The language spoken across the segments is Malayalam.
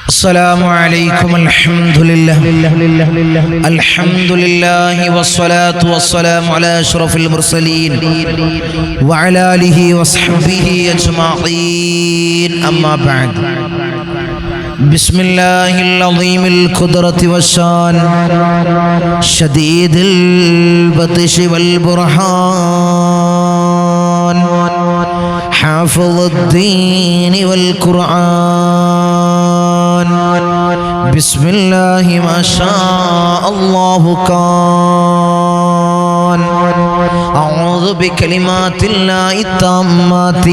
السلام عليكم الحمد لله والصلاة والسلام على أشرف المرسلين وعلى آله وصحبه أجمعين أما بعد بسم الله العظيم القدرة والشان شديد البطش والبرهان حافظ الدين والقرآن بسم الله ما شاء الله كان أعوذ بكلمات الله التامات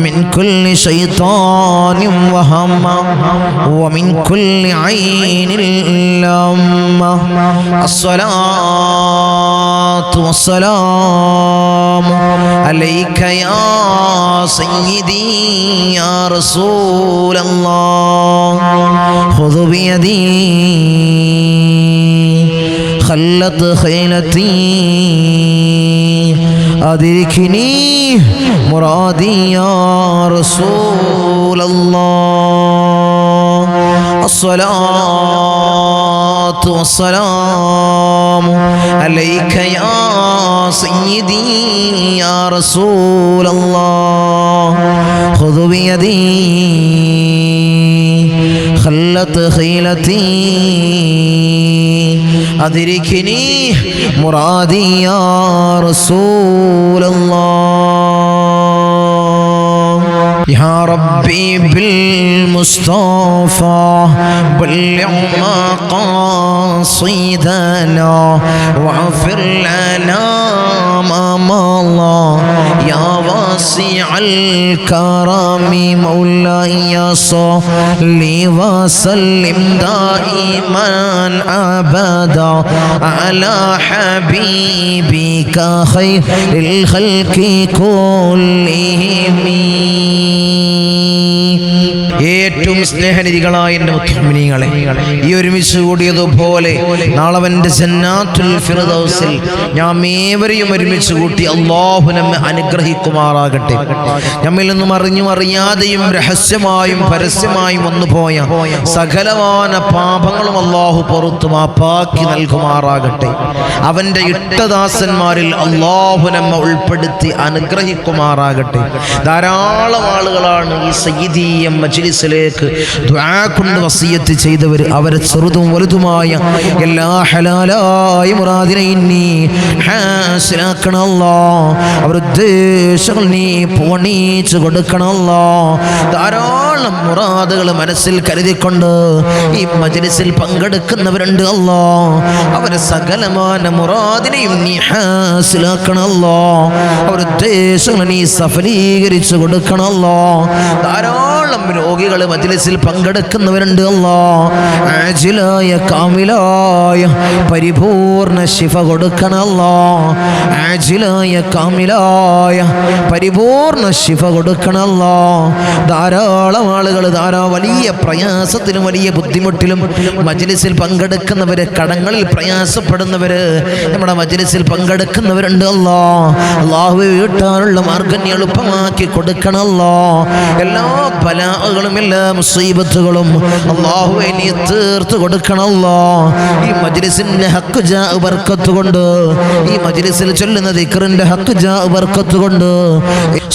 من كل شيطان وهمة ومن كل عين لامة الصلاة والسلام عليك يا سيدي يا رسول الله خذ بيدي خلت خيلتي أدركني مرادي يا رسول الله الصلاة والسلام عليك يا سيدي يا رسول الله خذ بيدي خلت خيلتي أدركني مرادي يا رسول الله يا ربي بالمصطفى بلغ مقاصدنا واغفر لنا ما مضى يا واسع الكرم مولاي صل وسلم دائما أبدا على حبيبك خير الخلق كلهم ഏറ്റവും സ്നേഹനിധികളായ എൻ്റെ മുഅ്മിനീങ്ങളെ, ഈ ഒരുമിച്ച് കൂടിയതുപോലെ നാളെ അവൻ്റെ ജന്നാത്തുൽ ഫിർദൗസിൽ നാം ഏവരെയും ഒരുമിച്ച് കൂട്ടി അല്ലാഹു നമ്മെ അനുഗ്രഹിക്കുമാറാകട്ടെ. നമ്മിൽ നിന്നും അറിഞ്ഞും അറിയാതെയും രഹസ്യമായും പരസ്യമായും വന്നുപോയ സകലമാന പാപങ്ങളും അല്ലാഹു പുറത്തു മാപ്പാക്കി നൽകുമാറാകട്ടെ. അവൻ്റെ ഇഷ്ടദാസന്മാരിൽ അല്ലാഹു നമ്മെ ഉൾപ്പെടുത്തി അനുഗ്രഹിക്കുമാറാകട്ടെ. ധാരാളം ആളുകളാണ് ഈ സയ്യിദീയ മജ്ലിസിലേക്ക് ദുആ കൊണ്ട് വസിയത്ത് ചെയ്തവർ. അവരെ ചെറുതും വലുതുമായ എല്ലാ ഹലാലായ മുറാദിനെയും നീ ഹാസിലാക്കണമല്ലോ. അവരുടെ ഉദ്ദേശങ്ങൾ നീ പൂർണ്ണീച്ചു കൊടുക്കണമല്ലോ. ധാരാളം മുറാദുകൾ മനസ്സിൽ കരുതിക്കൊണ്ട് ഈ മജ്ലിസിൽ പങ്കെടുക്കുന്നവരുണ്ട് അല്ലോ. അവരെ സകലമായ മുറാദിനെയും നീ ഹാസിലാക്കണമല്ലോ. അവരുടെ ഉദ്ദേശങ്ങൾ നീ സഫലീകരിച്ചു കൊടുക്കണമല്ലോ. ധാരാളം രോഗികൾ മജ്ലിസിൽ പങ്കെടുക്കുന്നവരുണ്ട് അല്ലോ. ആജിലായ കാമിലായ പരിപൂർണ ശിഫ കൊടുക്കണമല്ലോ. ആജിലായ കാമിലായ പരിപൂർണ ശിഫ കൊടുക്കണമല്ലോ. ധാരാളം ആളുകൾ വലിയ പ്രയാസത്തിലും വലിയ ബുദ്ധിമുട്ടിലും മജ്ലിസിൽ പങ്കെടുക്കുന്നവര്, കടങ്ങളിൽ പ്രയാസപ്പെടുന്നവര് നമ്മുടെ മജ്ലിസിൽ പങ്കെടുക്കുന്നവരുണ്ട് അല്ലോ. അല്ലാഹുവേ, വീട്ടാനുള്ള മാർഗ്ഗം നീ എളുപ്പമാക്കി കൊടുക്കണമല്ലോ. എല്ലാ ബലാകളും എല്ലാ മുസീബത്തുകളും അല്ലാഹുവേ നീ തീർത്ത് കൊടുക്കണമല്ലോ. ഈ മജ്ലിസിന്റെ ഹക്ക് ജാ ബർക്കത്ത് കൊണ്ട്, ഈ മജ്ലിസിൽ ചൊല്ലുന്ന ദിക്റിന്റെ ഹക്ക് ജാ ബർക്കത്ത് കൊണ്ട്,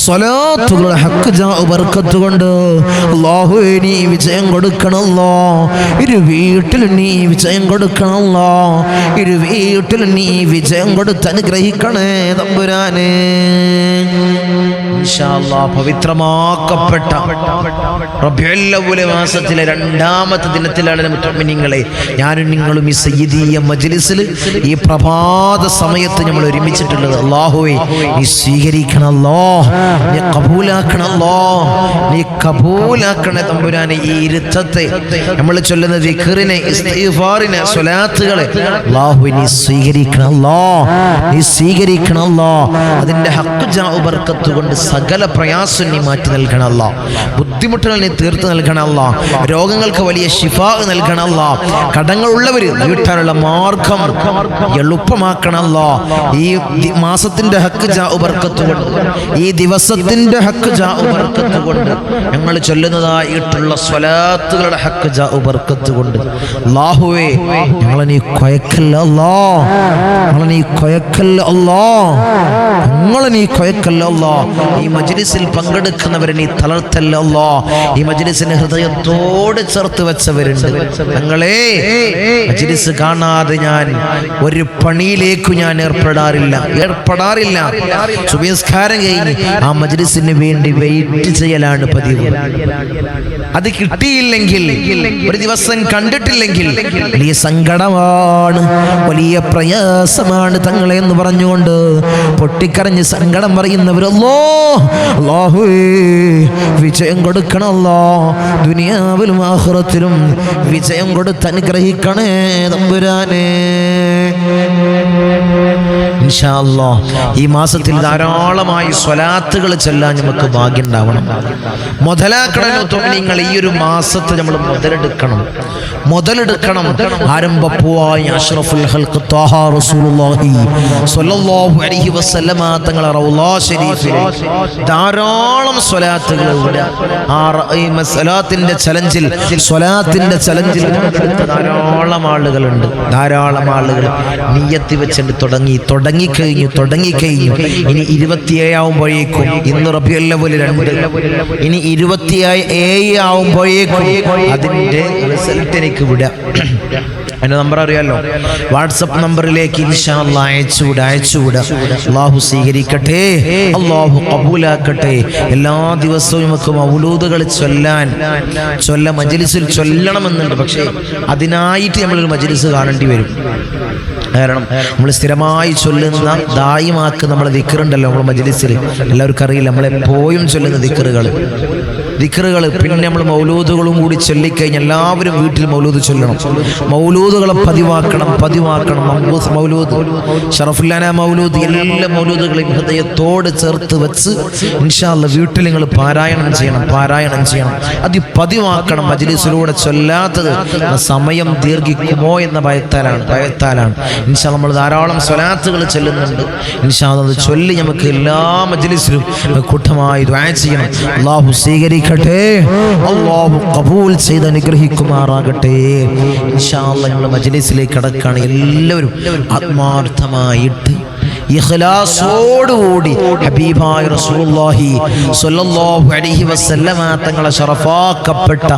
സ്വലാത്തുകളുടെ ഹക്ക് ജാ ബർക്കത്ത് കൊണ്ട് അല്ലാഹുവേ നീ വിജയം കൊടുക്കണമല്ലോ. ഇരു വീട്ടിൽ നീ വിജയം കൊടുക്കണമല്ലോ. ഇരു വീട്ടിൽ നീ വിജയം കൊടുത്ത് അനുഗ്രഹിക്കണേ തമ്പുരാനെ. ഇൻഷാ അല്ലാഹ് പവിത്രമാക്കപ്പെട്ട റബീഉൽ അവ്വൽ മാസത്തിലെ രണ്ടാമത്തെ ദിനത്തിലാണ് മുഅ്മിനീങ്ങളെ ഞാനും നിങ്ങളും ഈ സയ്യിദിയ മജ്ലിസിൽ ഈ പ്രഭാത സമയത്ത് നമ്മൾ ഒരുമിച്ചിട്ടുള്ളത്. അല്ലാഹുവേ നീ സ്വീകരിക്കണമല്ലോ, നീ കബൂലാക്കണമല്ലോ, നീ കബൂലാക്കണേ തമ്പുരാനെ. ഈ ഇരുത്തത്തെ നമ്മൾ ചൊല്ലുന്ന ദിക്റിനെ, ഇസ്തിഗ്ഫാറിനെ, സ്വലാത്തുകളെ അല്ലാഹുവേ നീ സ്വീകരിക്കണമല്ലോ, നീ സ്വീകരിക്കണമല്ലോ. അതിന്റെ ഹഖ് ജാ ബർക്കത്ത് കൊണ്ട് സകല പ്രയാസം നീ മാറ്റി നൽകണം അല്ലാഹ്. ബുദ്ധിമുട്ടുകൾ നീ തീർത്ത് നൽകണം അല്ലാഹ്. രോഗങ്ങൾക്ക് വലിയ ശിഫാ നൽകണം അല്ലാഹ്. കടങ്ങളുള്ളവർ വീട്ടാനുള്ള മാർഗം എളുപ്പമാക്കണം അല്ലാഹ്. ഈ മാസത്തിന്റെ ഹക്ക് ജാഉ ബർക്കത്ത് കൊണ്ട്, ഈ ദിവസത്തിന്റെ ഹക്ക് ജാഉ ബർക്കത്ത് കൊണ്ട്, ഞങ്ങൾ ചൊല്ലുന്നതായിട്ടുള്ള സ്വലാത്തുകളുടെ ഹക്ക് ജാഉ ബർക്കത്ത് കൊണ്ട് അല്ലാഹുവേ ഞങ്ങളെ നീ കൊയക്കല്ല അല്ലാഹ്. ഞങ്ങളെ നീ കൊയക്കല്ല അല്ലാഹ്. ഞങ്ങളെ നീ കൊയക്കല്ല അല്ലാഹ്. ഈ മജ്ലിസിൽ പങ്കെടുക്കുന്നവരെ നീ തളർത്തല്ല അല്ലാഹ്. ഈ മജ്ലിസിനെ ഹൃദയത്തോട് ചേർത്ത് വെച്ചവരുണ്ട്. ഞങ്ങളെ മജ്ലിസ് കാണാതെ ഞാൻ ഒരു പണിയിലേക്ക് ഞാൻ ഏർപ്പെടാറില്ല. സുബഹിസ്കാരം കഴിഞ്ഞ് ആ മജ്ലിസിന് വേണ്ടി വെയിറ്റ് ചെയ്യലാണ് പതിവ്. അത് കിട്ടിയില്ലെങ്കിൽ, ഒരു ദിവസം കണ്ടിട്ടില്ലെങ്കിൽ വലിയ സങ്കടമാണ്, വലിയ പ്രയാസമാണ് തങ്ങളെ എന്ന് പറഞ്ഞുകൊണ്ട് പൊട്ടിക്കരഞ്ഞ് സങ്കടം പറയുന്നവരല്ലോ അല്ലാഹുവേ വിജയം കൊടുക്കണമല്ലോ. ദുനിയാവിലും ആഖിറത്തിലും വിജയം കൊടുത്ത് അനുഗ്രഹിക്കണേ തമ്പുരാനേ. ഇൻഷാ അല്ലാഹ് ഈ മാസത്തിൽ ധാരാളമായി സ്വലാത്തുകൾ ചൊല്ലാൻ നമുക്ക് ഭാഗ്യം ഉണ്ടാവണം. മുതലാക്കണം. നിങ്ങൾ ഈ ഒരു മാസത്തെ നമ്മൾ മുതലെടുക്കണം. ആരംഭപ്പൂവായ അഷ്റഫുൽ ഖൽഖ് ത്വാഹ റസൂലുള്ളാഹി സ്വല്ലല്ലാഹു അലൈഹി വസല്ലമ തങ്ങളെ റൗള ശരീഫിൽ ധാരാളം സ്വലാത്തുകൾ ഉണ്ട്. ഈ സ്വലാത്തിന്റെ ചലഞ്ചിൽ ധാരാളം ആളുകൾ നിയ്യത്ത് വെച്ചിട്ട് തുടങ്ങിക്കഴിഞ്ഞു. ഇനി 27 ആവുമ്പോഴേക്കും, ഇന്ന് റബീഉൽ അവ്വൽ 2, ഇനി 27 ആവുമ്പോഴേക്കും അതിന്റെ റിസൾട്ട് എനിക്ക് വിടാം. അതിന്റെ നമ്പർ അറിയാലോ, വാട്സപ്പ് നമ്പറിലേക്ക് ഇൻഷാ അല്ലാഹ് അയച്ചുവിടാം. അല്ലാഹു സ്വീകരിക്കട്ടെ, അല്ലാഹു ഖബൂലാക്കട്ടെ. എല്ലാ ദിവസവും നമുക്ക് മൗലൂദുകൾ മജ്ലിസിൽ ചൊല്ലണമെന്നുണ്ട്. പക്ഷേ അതിനായിട്ട് നമ്മളൊരു മജ്ലിസ് കാണേണ്ടി വരും. കാരണം നമ്മൾ സ്ഥിരമായി ചൊല്ലുന്ന ദായിമാക്ക് നമ്മളെ ദിക്റുണ്ടല്ലോ നമ്മൾ മജ്ലിസിൽ, എല്ലാവർക്കും അറിയില്ല. നമ്മളെപ്പോഴും ചൊല്ലുന്ന ദിക്റുകൾ, പിന്നെ നമ്മൾ മൗലൂദുകളും കൂടി ചൊല്ലിക്കഴിഞ്ഞാൽ എല്ലാവരും വീട്ടിൽ മൗലൂദ് ചൊല്ലണം. മൗലൂദുകളെ പതിവാക്കണം. മൗലൂദ്, ഷറഫുല്ലാന മൗലൂദ്, എല്ലാ മൗലൂദുകളെയും ഹൃദയത്തോട് ചേർത്ത് വെച്ച് ഇൻഷാ അല്ലാഹ് വീട്ടിൽ നിങ്ങൾ പാരായണം ചെയ്യണം. അത് പതിവാക്കണം. മജ്ലിസിലൂടെ ചൊല്ലാത്തത് സമയം ദീർഘിക്കുമോ എന്ന ഭയത്താലാണ്. ഇൻഷാ അല്ലാഹ് നമ്മൾ ധാരാളം സ്വലാത്തുകൾ ചൊല്ലുന്നുണ്ട്. ഇൻഷാ അല്ലാഹ് അത് ചൊല്ലി നമുക്ക് എല്ലാ മജ്ലിസിലും കൂട്ടമായി ദുആ ചെയ്യണം. അല്ലാഹു സ്വീകരിക്കട്ടെ, അല്ലാഹു ഖബൂൽ ചെയ്ത് അനുഗ്രഹിക്കുമാറാകട്ടെ. ഇൻഷാ അല്ലാഹ് നമ്മൾ മജ്ലിസിലേക്ക് കടക്കാണ്. എല്ലാവരും ആത്മാർത്ഥമായിട്ട് ഇഖ്ലാസോടുകൂടി ഹബീബായ റസൂലുള്ളാഹി സ്വല്ലല്ലാഹു അലൈഹി വസല്ലമ തങ്ങളെ ശറഫാക്കപ്പെട്ട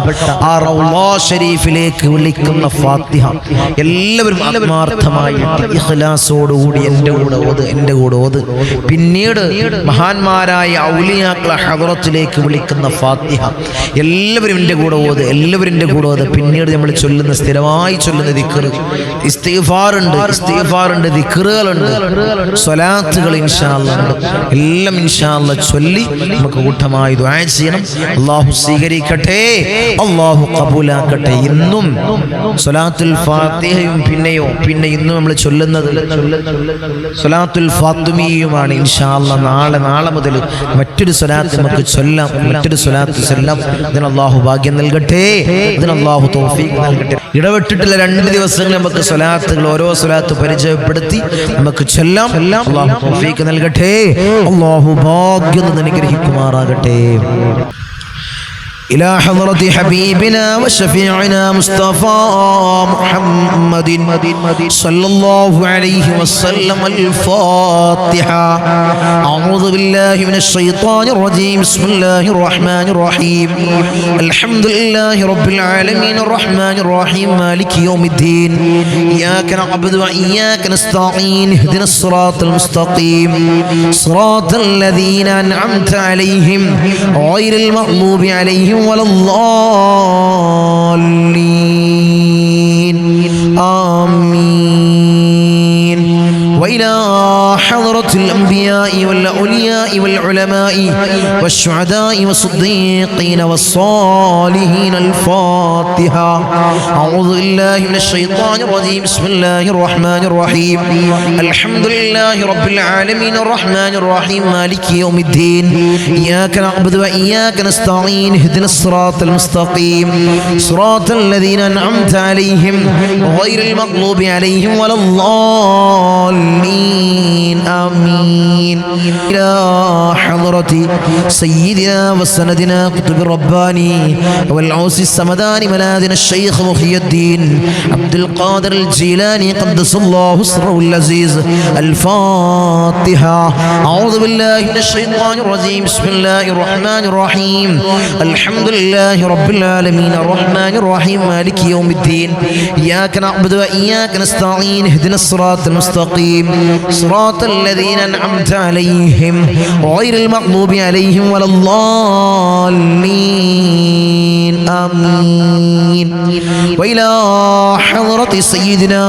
ആ റൗള ശരീഫിലേക്ക് വിളിക്കുന്ന ഫാത്തിഹ എല്ലാവരും ആത്മാർത്ഥമായിട്ട് ഇഖ്ലാസോടുകൂടി എൻ്റെ കൂടെ ഓത്. പിന്നീട് മഹാന്മാരായ ഔലിയാക്കളെ ഹദ്റത്തിലേക്ക് വിളിക്കുന്ന ഫാത്തിഹ എല്ലാവരും എൻ്റെ കൂടെ ഓത്. പിന്നീട് നമ്മൾ സ്ഥിരമായി ചൊല്ലുന്ന ദിക്ർ, ഇസ്തിഗ്ഫാറുണ്ട്, ദിക്റുകളുണ്ട്, സ്വലാത്തുകൾ ഇൻഷാ അല്ലാഹ് എല്ലാം ഇൻഷാ അല്ലാഹ് ചൊല്ലി നമുക്ക് കൂട്ടമായി ദുആ ചെയ്യണം. അല്ലാഹു സ്വീകരിക്കട്ടെ, അല്ലാഹു ഖബൂലാക്കട്ടെ. ഇന്നും സ്വലാത്തുൽ ഫാത്തിഹയും പിന്നെ ഇന്നും നമ്മൾ ചൊല്ലുന്നത് സ്വലാത്തുൽ ഫാത്തിമിയുമാണ്. ഇൻഷാ അല്ലാഹ് നാളെ മുതൽ മറ്റൊരു സ്വലാത്ത് നമുക്ക് ചൊല്ലാം. ഇതിന് അല്ലാഹു ഭാഗ്യം നൽകട്ടെ, ഇതിന് അല്ലാഹു തൗഫീഖ് നൽകട്ടെ. ഇടവിട്ടിട്ടുള്ള 2 ദിവസങ്ങൾ നമുക്ക് സ്വലാത്തുകൾ, ഓരോ സ്വലാത്ത് പരിചയപ്പെടുത്തി നമുക്ക് ചൊല്ലാം. അല്ലാഹു തൗഫീഖ് നൽകട്ടെ, അല്ലാഹു ഭാഗ്യം അനുഗ്രഹിക്കുമാറാകട്ടെ. إلى حضرة حبيبنا وشفيعنا مصطفى محمد صلى الله عليه وسلم الفاتحة. أعوذ بالله من الشيطان الرجيم. بسم الله الرحمن الرحيم. الحمد لله رب العالمين الرحمن الرحيم مالك يوم الدين. إياك نعبد وإياك نستعين. اهدنا الصراط المستقيم صراط الذين أنعمت عليهم غير المغضوب عليهم ولا الضالين. آمين. وإلى حضرة حضرة الأنبياء والأولياء والعلماء والشهداء والصديقين والصالحين. الفاتحة. أعوذ بالله من الشيطان الرجيم. بسم الله الرحمن الرحيم. الحمد لله رب العالمين الرحمن الرحيم مالك يوم الدين. إياك نعبد وإياك نستعين. اهدنا الصراط المستقيم صراط الذين أنعمت عليهم غير المغضوب عليهم ولا الضالين. آمين. إلى حضرة سيدنا وسندنا قطب الرباني والعوس السمداني ملاذنا الشيخ محي الدين عبد القادر الجيلاني قدس الله سره العزيز. الفاتحة. أعوذ بالله من الشيطان الرجيم. بسم الله الرحمن الرحيم. الحمد لله رب العالمين الرحمن الرحيم مالك يوم الدين. إياك نعبد وإياك نستعين. اهدنا الصراط المستقيم صراط الذين أنعمت عليهم غير المغضوب عليهم ولا الضالين. آمين. وإلى حضرة سيدنا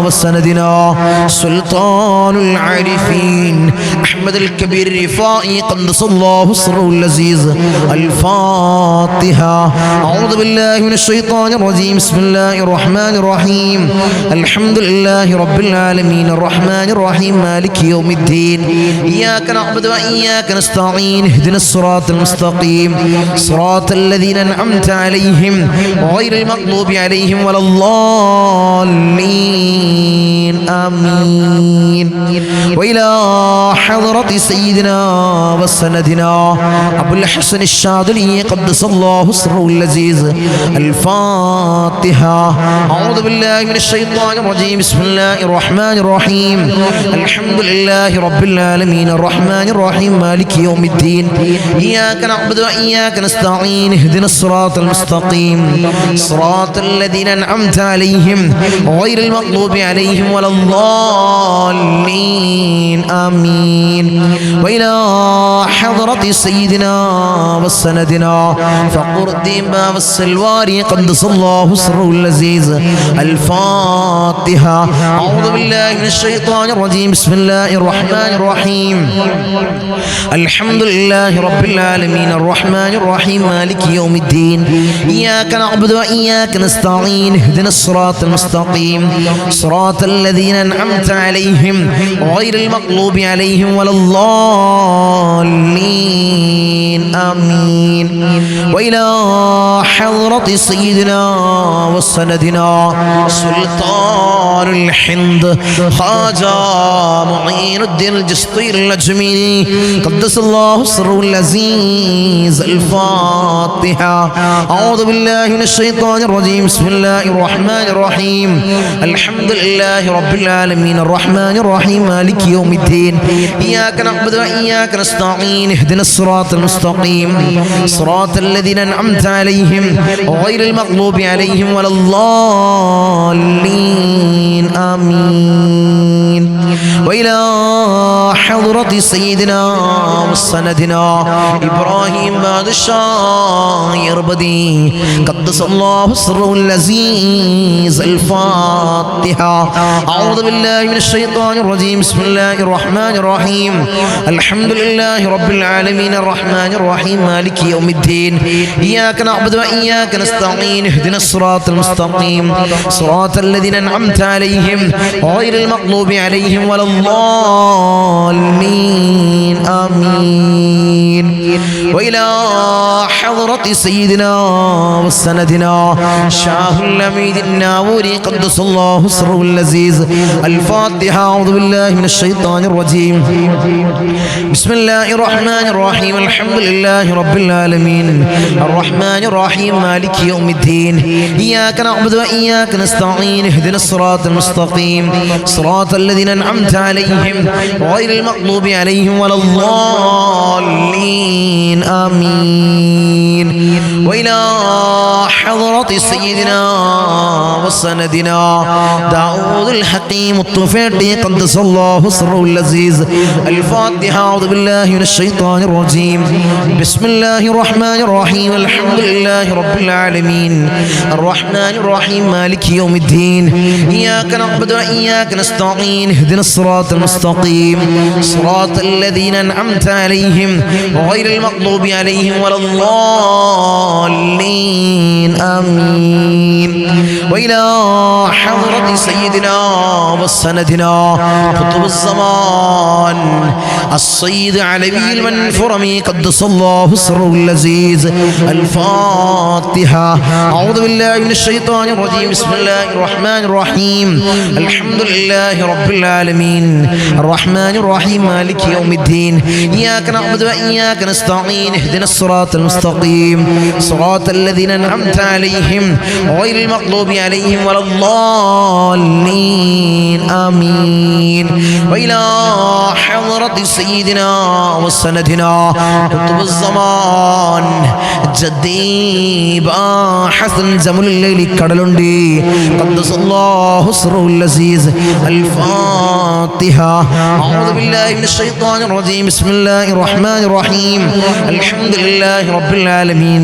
وسندنا سلطان العارفين أحمد الكبير الرفائي قدس الله سره العزيز. الفاتحة. أعوذ بالله من الشيطان الرجيم. بسم الله الرحمن الرحيم. الحمد لله رب العالمين الرحمن الرحيم مالك يوم الدين. إياك نعبد وإياك نستعين. اهدنا الصراط المستقيم صراط الذين أنعمت عليهم غير المغضوب عليهم ولا الضالين. آمين. وإلى حضرة سيدنا وسندنا أبو الحسن الشاذلي قدس الله سره العزيز. الفاتحة. أعوذ بالله من الشيطان الرجيم. بسم الله الرحمن الرحيم. الحمد لله رب العالمين الرحمن الرحيم مالك يوم الدين. إياك نعبد وإياك نستعين. اهدنا الصراط المستقيم صراط الذين أنعمت عليهم غير المغضوب عليهم ولا الضالين. آمين. وإلى حضرة سيدنا وسندنا فقر الدين باب السلواري قدس الله سره العزيز. الفاتحة. أعوذ بالله من الشيطان الرجيم. بسم الله الرحمن الرحيم. الحمد لله رب العالمين الرحمن الرحيم مالك يوم الدين. إياك نعبد وإياك نستعين. اهدنا الصراط المستقيم صراط الذين أنعمت عليهم غير المغضوب عليهم ولا الضالين. آمين. وإلى حضرة سيدنا وسندنا سلطان الحند خواجة معين الدين الجسطي الأجميري قدس الله سره العزيز. الفاتحة. أعوذ بالله من الشيطان الرجيم. بسم الله الرحمن الرحيم. الحمد لله رب العالمين الرحمن الرحيم مالك يوم الدين. إياك نعبد وإياك نستعين. اهدنا الصراط المستقيم صراط الذين أنعمت عليهم غير المغضوب عليهم ولا الضالين. آمين. وإلى حضرة سيدنا وسندنا إبراهيم بادشاه يربدي قدس الله سره العزيز. الفاتحة. أعوذ بالله من الشيطان الرجيم. بسم الله الرحمن الرحيم. الحمد لله رب العالمين الرحمن الرحيم مالك يوم الدين. إياك نعبد وإياك نستعين. اهدنا الصراط المستقيم صراط الذين أنعمت عليهم غير المغضوب عليهم ولا الضالين. آمين. وإلى حضرة سيدنا وسندنا شاه الأميد الناوري قدس الله سره العزيز. الفاتحة. أعوذ بالله من الشيطان الرجيم. بسم الله الرحمن الرحيم. الحمد لله رب العالمين الرحمن الرحيم مالك يوم الدين. إياك نعبد وإياك نستعين. اهدنا الصراط المستقيم صراط الذين أنعمت عليهم غير المغضوب عليهم ولا الضالين. آمين. وإلى حضرة سيدنا وسندنا داود الحكيم الطفيلي قدس الله سره العزيز. الفاتحة. أعوذ بالله من الشيطان الرجيم. بسم الله الرحمن الرحيم. الحمد لله رب العالمين الرحمن الرحيم مالك يوم الدين إياك نعبد وإياك نستعين اهدنا الصراط المستقيم صراط الذين أنعمت عليهم غير المغضوب عليهم ولا الضالين آمين. وإلى حضرة سيدنا وسندنا قطب الزمان السيد علوي المنفرمي قدس الله سره العزيز. الفاتحة. أعوذ بالله من الشيطان الرجيم. بسم الله الرحمن الرحيم. الحمد لله رب العالمين الرحمن الرحيم مالك يوم الدين إياك نعبد وإياك نستعين اهدنا الصراط المستقيم صراط الذين أنعمت عليهم غير المغضوب عليهم ولا الضالين آمين. وإلى حضرة سيدنا وسندنا قطب الزمان جدي حسن زمن الليل كدلندي قدس الله سره العزيز. الفاتحة. أعوذ بالله من الشيطان الرجيم. بسم الله الرحمن الرحيم. الحمد لله رب العالمين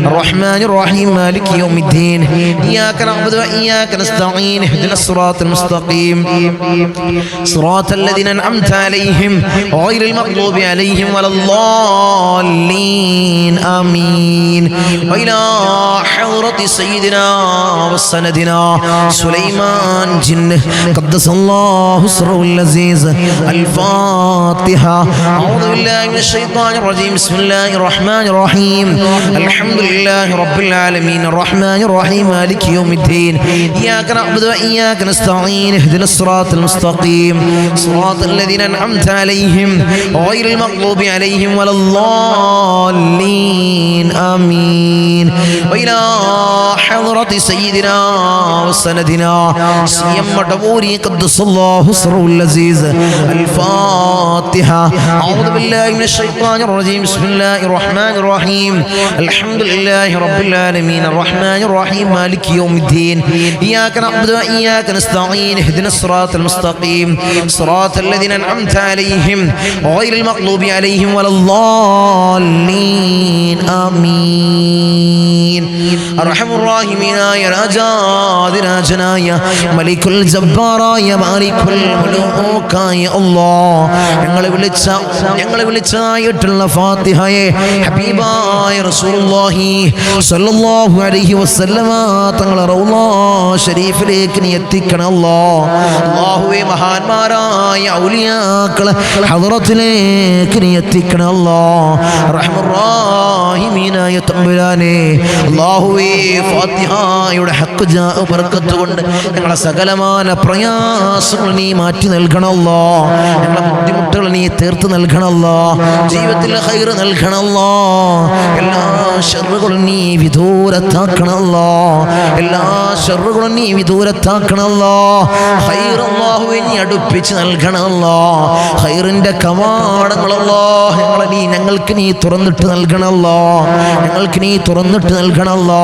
الرحمن الرحيم مالك يوم الدين إياك نعبد وإياك نستعين اهدنا الصراط المستقيم صراط الذين أنعمت عليهم غير المغضوب عليهم ولا الضالين آمين. وإلى حضرة سيدنا وسندنا سليمان جن قدس الله سره العزيز. الفاتحة. أعوذ بالله من الشيطان الرجيم. بسم الله الرحمن الرحيم. الحمد لله رب العالمين الرحمن الرحيم مالك يوم الدين إياك نعبد وإياك نستعين اهدنا الصراط المستقيم صراط الذين أنعمت عليهم غير المغضوب عليهم ولا الضالين آمين. وإلى حضرة سيدنا وسندنا سيم مدبوري قدس الله سره العزيز. الفاتحة. أعوذ بالله من الشيطان الرجيم. بسم الله الرحمن الرحيم. الحمد لله رب العالمين الرحمن الرحيم مالك يوم الدين إياك نعبد وإياك نستعين اهدنا الصراط المستقيم صراط الذين أنعمت عليهم غير المغضوب عليهم ولا الضالين آمين. أرحم الراحمين يا രാജാതിരാജനായ മലിക്കുൽ ജബ്ബാറായ മാലിക്കുൽ മുലൂക്കായ അല്ലാഹ് ഞങ്ങളെ വിളിച്ചായിട്ടുള്ള ഫാത്തിഹയെ ഹബീബായ റസൂലുള്ളാഹി സ്വല്ലല്ലാഹു അലൈഹി വസല്ലമ തങ്ങളെ റൗള ശരീഫിലേക്ക് നീ എത്തിക്കണം അല്ലാഹ്. അല്ലാഹുവേ മഹാന്മാരായ ഔലിയാക്കളെ ഹദ്റത്തിലേക്ക് നീ എത്തിക്കണം അല്ലാഹ്. റഹ്മർ റഹീമീനായ തമ്പുരാനെ അല്ലാഹുവേ ഫാത്തിഹയുടെ ഹഖ് ജാ ബർക്കത്ത് കൊണ്ട് ഞങ്ങളെ സകലമായ പ്രയാസങ്ങൾ നീ മാറ്റി നൽകണമല്ലോ. ഞങ്ങളെ ബുദ്ധിമുട്ടുകൾ നീ തീർത്ത് നൽകണമല്ലോ. ജീവിതത്തിൽ ഖൈർ നൽകണമല്ലോ. എല്ലാ ശർറുകളും നീ വിദൂരത്താക്കണമല്ലോ. എല്ലാ ശർറുകളും നീ വിദൂരത്താക്കണമല്ലോ. ഖൈർ അല്ലാഹുവേ നീ അടുപ്പിച്ച് നൽകണമല്ലോ. ഖൈറിന്റെ കവാടങ്ങളല്ലോ ഞങ്ങൾക്ക് നീ തുറന്നിട്ട് നൽകണമല്ലോ. ഞങ്ങൾക്ക് നീ തുറന്നിട്ട് നൽകണമല്ലോ.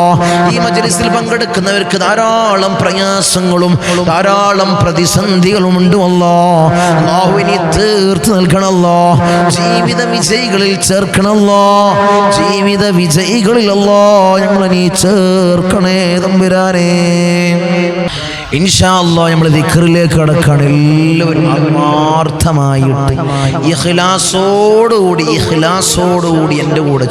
ഈ മജ്‌ലിസിൽ പങ്കെടുക്കുന്നവർക്ക് ധാരാളം പ്രയാസങ്ങളും ധാരാളം പ്രതിസന്ധികളും ഉണ്ട് അല്ലാഹ്. അല്ലാഹുവേ നീ തീർത്ത് നൽകണമല്ലോ. ജീവിത വിജയികളിൽ ചേർക്കണമല്ലോ. ജീവിത വിജയികളിൽ അല്ലാഹ് ഞങ്ങളെ നീ ചേർക്കണേ തമ്പുരാനേ. ഇൻഷാ അല്ലാഹ് നമ്മൾ ദിക്റിലേക്ക് കടക്കാണ്. എല്ലാവരും ആത്മാർത്ഥമായിട്ട് ഇഖ്ലാസോടുകൂടി എൻ്റെ കൂടെ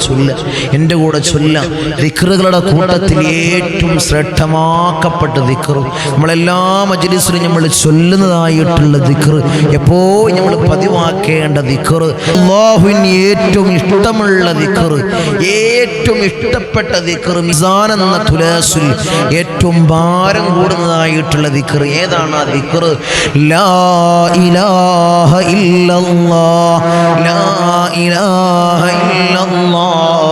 ചൊല്ല. ദിക്റുകളുടെ കൂട്ടത്തിൽ ഏറ്റവും ശ്രേഷ്ഠമാക്കപ്പെട്ട ദിക്ർ നമ്മളെല്ലാ മജ്‌ലിസിലും നമ്മൾ ചൊല്ലുന്നതായിട്ടുള്ള ദിക്ർ, എപ്പോഴും നമ്മൾ പതിവാക്കേണ്ട ദിക്ർ, അല്ലാഹുവിന് ഏറ്റവും ഇഷ്ടമുള്ള ദിക്ർ, ഏറ്റവും ഇഷ്ടപ്പെട്ട ദിക്ർ, മിസാൻ എന്ന തുലാസിൽ ഏറ്റവും ഭാരം കൂടുന്നതായിട്ട് ദിക്ർ ഏതാണ്? ആ ദിക്ർ ലാ ഇലാഹ ഇല്ലല്ലാഹ്, ലാ ഇലാഹ ഇല്ലല്ലാഹ്,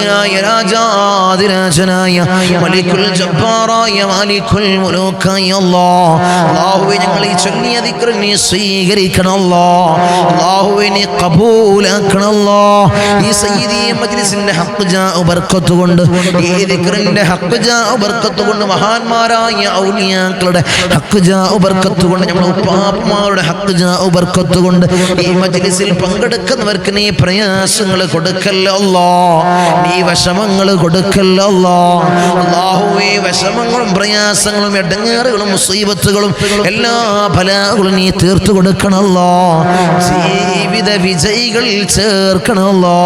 റഹ്മാനായ രാജാതിരാജനായ മലിക്കുൽ ജബ്ബാറായ മാലിക്കുൽ മുലൂക്കായ അല്ലാഹുവേ ഞങ്ങൾ ഈ ചൊല്ലിയ ദിക്ർ നീ സ്വീകരിക്കണം അല്ലാഹുവേ നീ ഖബൂലാക്കണം അല്ലാഹ് ഈ സയ്യിദി മജ്ലിസിന്റെ ഹഖ് ജാ ബർക്കത്ത് കൊണ്ട് ഈ ദിക്റിന്റെ ഹഖ് ജാ ബർക്കത്ത് കൊണ്ട് മഹാന്മാരായ ഔലിയാക്കളുടെ ഹഖ് ജാ ബർക്കത്ത് കൊണ്ട് നമ്മുടെ ഉപ്പാപ്പമാരുടെ ഹഖ് ജാ ബർക്കത്ത് കൊണ്ട് ഈ മജ്ലിസിൽ പങ്കെടുക്കുന്നവർക്ക് നീ പ്രയാസങ്ങൾ കൊടുക്കല്ലോ അല്ലാഹ് നീ വിഷമങ്ങൾ കൊടുക്കല്ലോ അല്ലാഹുവേ വിഷമങ്ങളും പ്രയാസങ്ങളും ഇടങ്ങേറുകളും മുസീബത്തുകളും എല്ലാ ബലാകളും നീ തീർത്തു കൊടുക്കണല്ലോ ജീവിത വിജയികളിൽ ചേർക്കണല്ലോ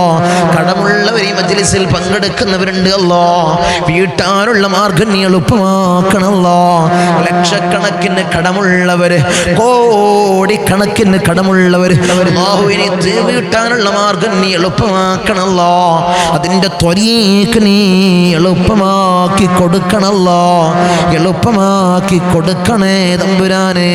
കടമുള്ളവർ ഈ മജ്ലിസിൽ പങ്കെടുക്കുന്നവരുണ്ട് അല്ലോ വീട്ടാനുള്ള മാർഗം നീ എളുപ്പമാക്കണല്ലോ ലക്ഷക്കണക്കിന് കടമുള്ളവര് കോടിക്കണക്കിന് കടമുള്ളവര് അല്ലാഹുവിനെ വീട്ടാനുള്ള മാർഗം നീ എളുപ്പമാക്കണല്ലോ അതിന്റെ ത്വരീക്ക് നീ എളുപ്പമാക്കി കൊടുക്കണല്ലോ എളുപ്പമാക്കി കൊടുക്കണേ തമ്പുരാനേ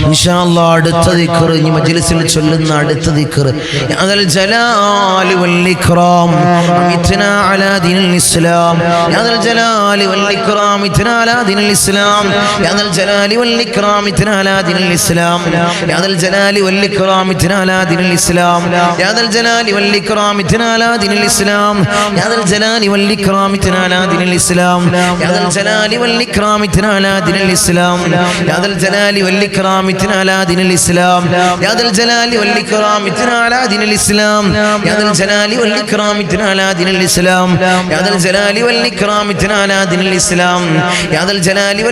ഇൻഷാ അല്ലാഹ് അടുത്ത ദിക്ർ ഈ മജ്ലിസിൽ ചൊല്ലുന്ന അടുത്ത ദിക്ർ യാദൽ ജലാലി വൽ ഇക്റാം അമിത്നാ അലാ ദീനിൽ ഇസ്ലാം യാദൽ ജലാലി വൽ ഇക്റാം ഇത്നാ അലാ ദീനിൽ ഇസ്ലാം യാദൽ ജലാലി വൽ ഇക്റാം ഇത്നാ അലാ ദീനിൽ ഇസ്ലാം യാദൽ ജലാലി വൽ ഇക്റാം ഇത്നാ അലാ ദീനിൽ ഇസ്ലാം യാദൽ ജലാലി വൽ ഇക്റാം ഇത്നാ അലാ ദീനിൽ ഇസ്ലാം യാദൽ ജലാലി വൽ ഇക്റാം ഇത്നാ അലാ ദീനിൽ ഇസ്ലാം യാദൽ ജലാലി വൽ ഇക്റാം ഇത്നാ അലാ ദീനിൽ ഇസ്ലാം യാദൽ ജലാലി വൽ ഇക്റാം ഇത്നാ അലാ ദീനിൽ ഇസ്ലാം യാദൽ ജലാലി വൽ ഇക്റാം ഇത്നാ അലാ ദീനിൽ ഇസ്ലാം യാദൽ ജലാലി വൽ ഇക്റാം ഇത്നാ അലാ ദീനിൽ ഇസ്ലാം യാദൽ ജലാലി വൽ ഇക്റാം ഇത്നാ അലാ ദീനിൽ ഇസ്ലാം യാദൽ ജലാലി വൽ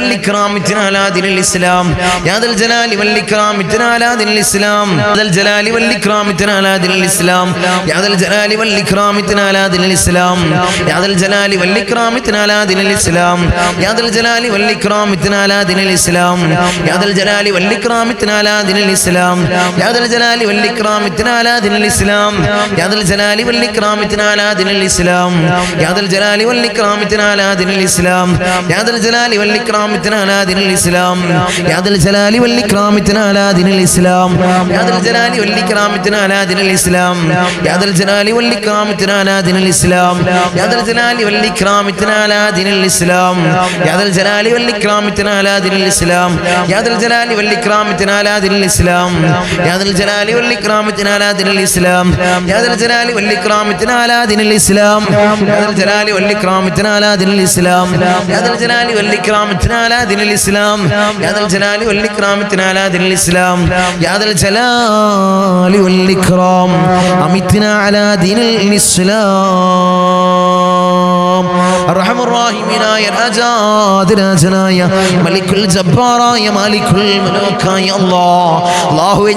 ഇക്റാം ഇത്നാ അലാ ദീനിൽ ഇസ്ലാം യാദൽ ജലാലി വൽ ഇക്റാം ഇത്നാ അലാ ദീനിൽ ഇസ്ലാം യാദൽ ജലാലി വൽ ഇക്റാം ഇത്നാ അലാ ദീനിൽ ഇസ്ലാം യാദൽ ജലാലി വൽ ഇക്റാം ഇത്നാ അലാ ദീനിൽ ഇസ്ലാം യാദൽ ജലാലി വൽ ഇക്റാം ഇത്നാ അലാ ദീനിൽ ഇസ്ലാം യാദൽ ജലാലി വൽ ഇക്റാം ഇത്നാ അലാ ദീനിൽ ഇസ്ലാം യാദൽ ജലാലി വൽ ഇക്റാം ഇത്നാ അലാ ദീനിൽ ഇസ്ലാം യാദൽ ജലാലി വൽ ഇക്റാം ഇത്നാ അലാ ദീനിൽ ഇസ്ലാം യാദൽ ജലാലി വൽ ഇക്റാം ഇത്നാ അലാ ദീനിൽ ഇസ്ലാം യാദൽ ജലാലി വൽ ഇക്റാം ഇത്നാ അലാ ദീനിൽ ഇസ്ലാം യാദൽ ജലാലി വൽ ഇക്റാം ഇത്നാ അലാ ദീനിൽ ഇസ്ലാം യാദൽ ജലാലി വൽ ഇക്റാം ഇത്നാ അലാ ദീനിൽ ഇസ്ലാം യാദൽ ജലാലി വൽ ഇക്റാം ഇത്നാ അലാ ദീനിൽ ഇസ്ലാം യാദൽ ജലാലി വൽ ഇക്റാം ഇത്നാ അലാ ദീനിൽ ഇസ്ലാം യാദൽ ജലാലി വൽ ഇക്റാം ഇത്നാ അലാ ദീനിൽ ഇസ്ലാം യാദൽ ജലാലി വൽ ഇക്റാം ഇത്നാ അലാ ദീനിൽ ഇസ്ലാം യാദൽ ജലാലി വൽ ഇക്റാം ഇത്നാ അലാ ദീനിൽ ഇസ്ലാം യാദൽ ജലാലി വൽ ഇക്റാം ഇത്നാ അലാ ദീനിൽ ഇസ്ലാം യാദൽ ജലാലി വൽ ഇക്റാം ഇത്നാ അലാ ദീനിൽ ഇസ്ലാം യാദൽ ജലാലി വൽ ഇക്റാം ഇത്നാ അലാ ദീനിൽ ഇസ്ലാം യാദൽ ജലാലി വൽ ഇക്റാം ഇത്നാ അലാ ദീനിൽ ഇസ്ലാം യാദൽ ജലാലി വൽ ഇക്റാം ഇത്നാ അലാ ദീനിൽ ഇസ്ലാം യാദൽ ജലാലി വൽ ഇക്റാം അമിത്നാ അലാ ദീനിൽ ഇസ്ലാം അർഹമർ റഹീമീനായ രാജാതിരാജനായ മലിക്കുൽ ജബ്ബാറായ മാലിക്കുൽ മുലൂക്കായ അല്ലാഹുവേ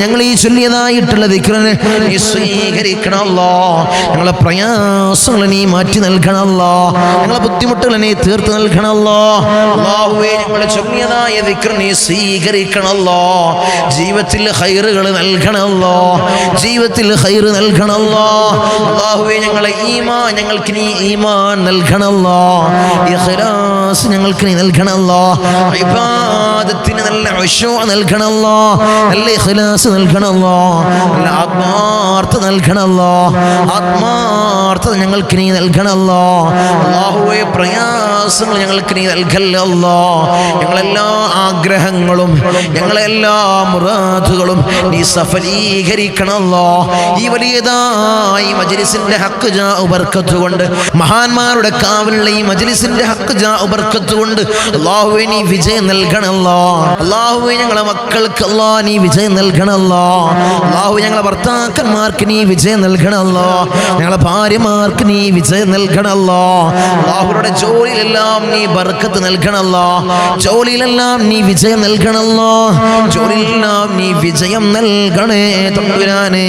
ഞങ്ങൾ ഈ ചൊല്ലിയതായിട്ടുള്ള ദിക്റിനെ നീ സ്വീകരിക്കണം അല്ലാഹ് ഞങ്ങളെ പ്രയാസങ്ങൾ നീ മാറ്റി നൽകണം അല്ലാഹ് ഞങ്ങളെ ബുദ്ധിമുട്ടുകൾ നീ തീർത്ത് നൽകണം അല്ലാഹുവേ ഞങ്ങൾ ചൊല്ലിയതായ ദിക്ർ നീ സ്വീകരിക്കണം അല്ലാഹ് ജീവിതത്തിൽ ഖൈറുകൾ നൽകണം അല്ലാഹ് ജീവിതത്തിൽ ഖൈർ നൽകണം അല്ലാഹുവേ ഞങ്ങളെ ഈമാൻ ഞങ്ങൾക്ക് നീ ഈമാൻ നൽകണം അല്ലാഹ് ഇഖ്ലാസ് ഞങ്ങൾക്ക് നീ നൽകണം അല്ലാഹ് ഇബാദത്തിന് നല്ല ഖുശൂ നൽകണം അല്ലാഹ് നല്ല ഇഖ്ലാസ് നൽകണം അല്ലാഹ് നല്ല ആത്മാർത്ഥത നൽകണം അല്ലാഹ് ആത്മാർത്ഥത ഞങ്ങൾക്ക് നീ നൽകണം അല്ലാഹ് അല്ലാഹുവേ പ്രയാസങ്ങൾ ഞങ്ങൾക്ക് നീ നൽകല്ലേ അല്ലാഹ് ഞങ്ങളെല്ലാ ആഗ്രഹങ്ങളും ഞങ്ങളെല്ലാ മുറാദുകളും നീ സഫലീകരിക്കണം അല്ലാഹ് ഈ വലിയതായ മജ്ലിസിന്റെ ഹഖ് ജാ ബർക്കത്ത് കൊണ്ട് മഹാന്മാരുടെ കാവലുള്ള ഈ മജ്ലിസിന്റെ ഹഖ് ജാ ബർക്കത്ത് കൊണ്ട് അല്ലാഹുവേ നീ വിജയം നൽകണം അല്ലാഹ് അല്ലാഹുവേ ഞങ്ങളെ മക്കൾക്ക് അല്ലാഹ് നീ വിജയം നൽകണം അല്ലാഹ് അല്ലാഹുവേ ഞങ്ങളെ ഭർത്താക്കന്മാർക്ക് നീ വിജയം നൽകണം അല്ലാഹ് ഞങ്ങളെ ഭാര്യമാർക്ക് നീ വിജയം നൽകണം അല്ലാഹ് അല്ലാഹുവരുടെ ജോലിയിലെല്ലാം നീ ബർക്കത്ത് നൽകണം അല്ലാഹ് ജോലിയിലെല്ലാം നീ വിജയം നൽകണം അല്ലാഹ് ജോലിയിലെല്ലാം നീ വിജയം നൽകണേ തമ്പുരാനേ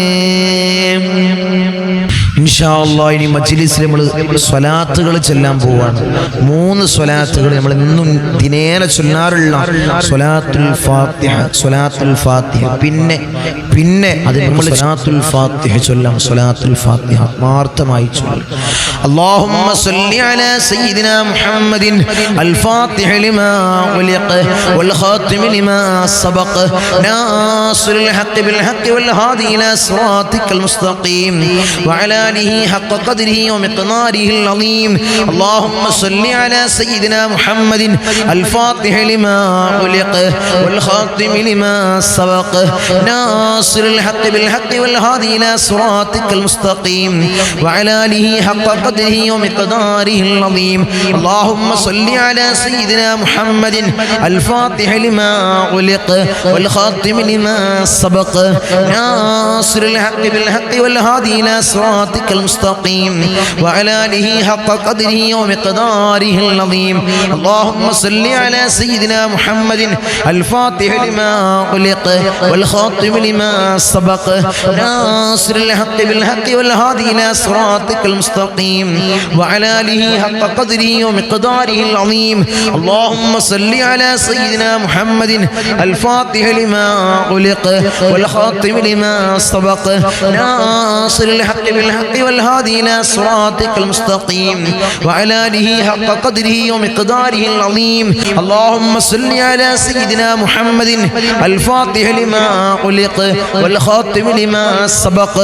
ഇൻഷാ അല്ലാഹ് ഇനി മജ്ലിസിൽ നമ്മൾ സ്വലാത്തുകൾ ചൊല്ലാൻ പോവാണ് 3 സ്വലാത്തുകൾ നമ്മൾ എന്നും ദിനേന ചൊല്ലാറുള്ള സ്വലാത്തുൽ ഫാത്തിഹ പിന്നെ അതിന് നമ്മൾ സ്വലാത്തുൽ ഫാത്തിഹ ചൊല്ലാം സ്വലാത്തുൽ ഫാത്തിഹ ആത്മാർത്ഥമായി ചൊല്ലാം اللهم صل على سيدنا محمد الفاتح لما ولق والخاتم لما سبق ناصر الحق بالحق والهادي إلى صراطك المستقيم وعلى آله حق قدره ومقداره العظيم اللهم صل على سيدنا محمد الفاتح لما خلق والخاتم لما سبق ناصر الحق بالحق والهادي إلى صراطك المستقيم وعلى آله حق قدره ومقداره العظيم اللهم صل على سيدنا محمد الفاتح لما خلق والخاتم لما سبق ناصر الحق بالحق والهادي إلى صراطك المستقيم وعلى آله حق قدره ومقداره العظيم اللهم صل على سيدنا محمد الفاتح لما خلق والخاتم لما سبق ناصر الحق بالحق والهادي إلى صراطك المستقيم وعلى آله حق قدره ومقداره العظيم اللهم صل على سيدنا محمد الفاتح لما خلق والخاتم لما سبق ناصر الحق بالحق والهادي إلى صراطك المستقيم وعلى آله حق قدره ومقداره العظيم اللهم صل على سيدنا محمد الفاتح لما خلق والخاتم لما سبق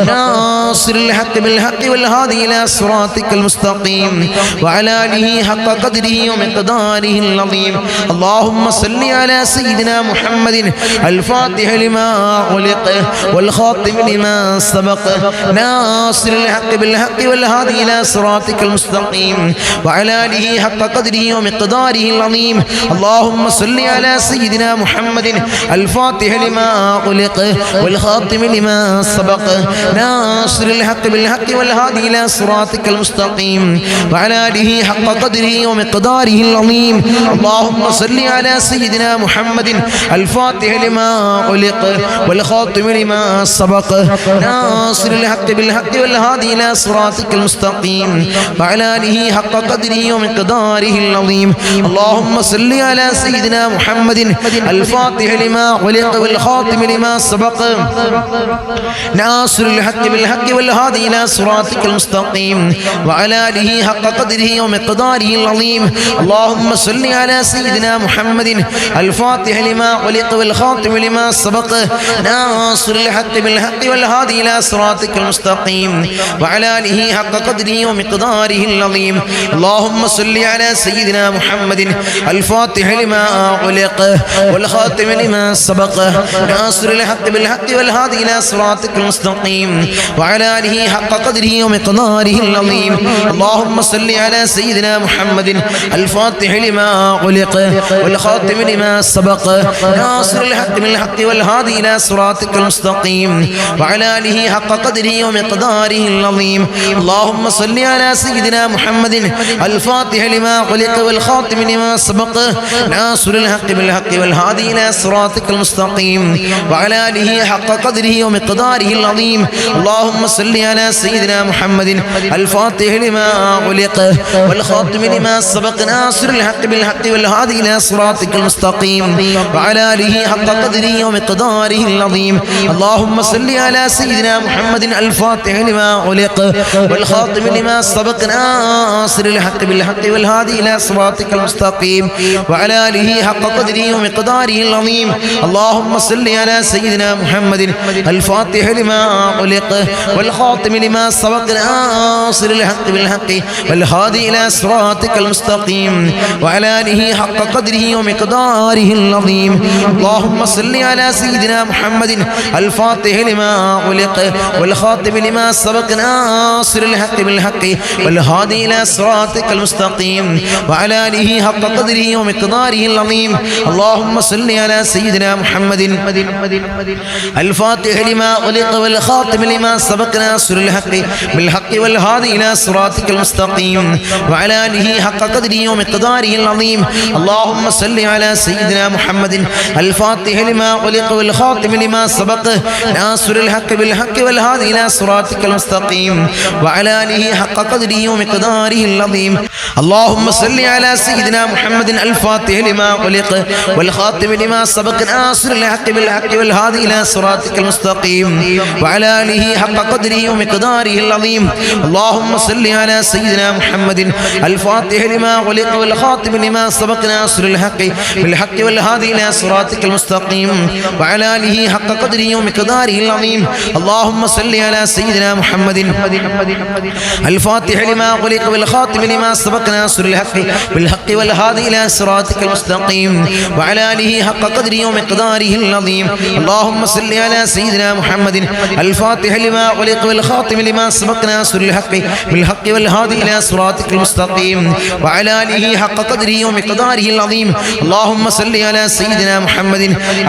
ناصر الحق بالحق والهادي إلى صراطك المستقيم وعلى آله حق قدره ومقداره العظيم اللهم صل على سيدنا محمد الفاتح لما خلق والخاتم لما سبق ناصر الحق بالحق والهادي إلى صراطك المستقيم وعلى آله حق قدره ومقداره العظيم اللهم صل على سيدنا محمد الفاتح لما خلق والخاتم لما سبق ناصر الحق بالحق والهادي إلى صراطك المستقيم وعلى آله حق قدره ومقداره العظيم اللهم صل على سيدنا محمد الفاتح لما خلق والخاتم لما سبق ناصر الحق بالحق والهادي إلى صراطك المستقيم وعلى آله حق قدره ومقداره العظيم اللهم صل على سيدنا محمد الفاتح لما خلق والخاتم لما سبق ناصر الحق بالحق والهادي إلى صراطك المستقيم وعلى آله حق قدره ومقداره العظيم اللهم صل على سيدنا محمد الفاتح لما خلق والخاتم لما سبق ناصر الحق بالحق والهادي إلى صراطك المستقيم وعلى آله حق قدره ومقداره العظيم اللهم صل على سيدنا محمد الفاتح لما خلق والخاتم لما سبق ناصر الحق بالحق والهادي إلى صراطك المستقيم وعلى آله حق قدره ومقداره العظيم اللهم صل على سيدنا محمد الفاتح لما خلق والخاتم لما سبق ناصر الحق بالحق والهادي إلى صراطك المستقيم وعلى آله حق قدره ومقداره العظيم اللهم صل على سيدنا محمد الفاتح لما خلق والخاتم لما سبق ناصر الحق بالحق والهادي إلى صراطك المستقيم وعلى آله حق قدره ومقداره العظيم اللهم صل على سيدنا محمد الفاتح لما خلق والخاتم لما سبق ناصر الحق بالحق والهادي إلى صراطك المستقيم وعلى آله حق قدره ومقداره العظيم اللهم صل على سيدنا محمد الفاتح لما خلق والخاتم لما سبق ناصر الحق بالحق والهادي إلى صراطك المستقيم وعلى آله حق قدره ومقداره العظيم اللهم صل على سيدنا محمد الفاتح لما خلق والخاتم لما سبق ناصر الحق بالحق والهادي إلى صراطك المستقيم وعلى آله حق قدره ومقداره العظيم اللهم صل على سيدنا محمد الفاتح لما خلق والخاتم لما سبق ناصر الحق بالحق والهادي إلى صراطك المستقيم وعلى آله حق قدره ومقداره العظيم اللهم صل على سيدنا محمد الفاتح لما خلق والخاتم لما سبق ناصر الحق بالحق والهادي إلى صراطك المستقيم وعلى آله حق قدره ومقداره العظيم اللهم صل على سيدنا محمد الفاتح لما خلق والخاتم لما سبق ناصر الحق بالحق والهادي إلى صراطك المستقيم وعلى آله حق قدره ومقداره العظيم اللهم صل على سيدنا محمد الفاتح لما خلق والخاتم لما سبق ناصر الحق بالحق والهادي إلى صراطك المستقيم وعلى آله حق قدره ومقداره العظيم اللهم صل على سيدنا محمد الفاتح لما خلق والخاتم لما سبق ناصر الحق بالحق والهادي إلى صراطك المستقيم وعلى آله حق قدره ومقداره العظيم اللهم صل على سيدنا محمد الفاتح لما غلق والخاتم لما سبق ناصر الحق بالحق والهادي إلى صراطك المستقيم وعلى آله حق قدره ومقداره العظيم اللهم صل على سيدنا محمد الفاتح لما غلق والخاتم لما سبق ناصر الحق بالحق والهادي إلى صراطك المستقيم وعلى آله حق قدره ومقداره العظيم اللهم صل على سيدنا محمد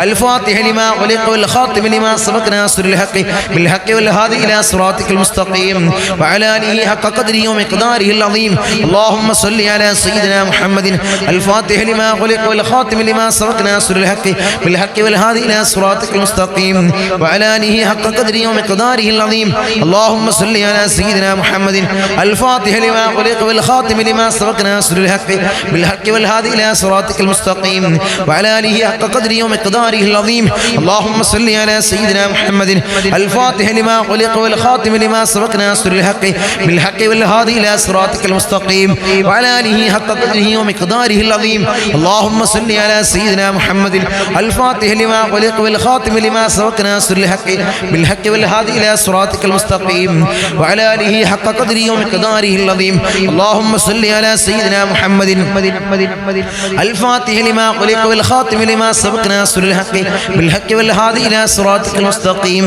الفاتح لما غلق والخاتم لما سبق ناصر الحق بالحق والهادي إلى صراطك المستقيم وعلى آله حق قدره ومقداره العظيم اللهم صل على سيدنا محمد الفاتح لما غلق والخاتم لما سبق ناصر الحق بالحق والهادي إلى صراطك المستقيم وعلى آله حق قدره ومقداره العظيم اللهم صل على سيدنا محمد الفاتح لما غلق والخاتم لما سبق ناصر الحق بالحق والهادي إلى صراطك المستقيم وعلى آله حق قدره ومقداره العظيم اللهم صل على سيدنا محمد الفاتح لما غلق والخاتم لما سبق ناصر الحق بالحق والهادي إلى صراطك المستقيم وعلى آله حق قدره ومقداره العظيم اللهم صل على سيدنا محمد الفاتح لما غلق والخاتم لما سبق ناصر الحق بالحق والهادي إلى صراطك المستقيم وعلى آله حق قدره ومقداره العظيم اللهم صل على سيدنا محمد الفاتح لما غلق والخاتم لما سبق ناصر الحق بالحق والهادي إلى صراطك المستقيم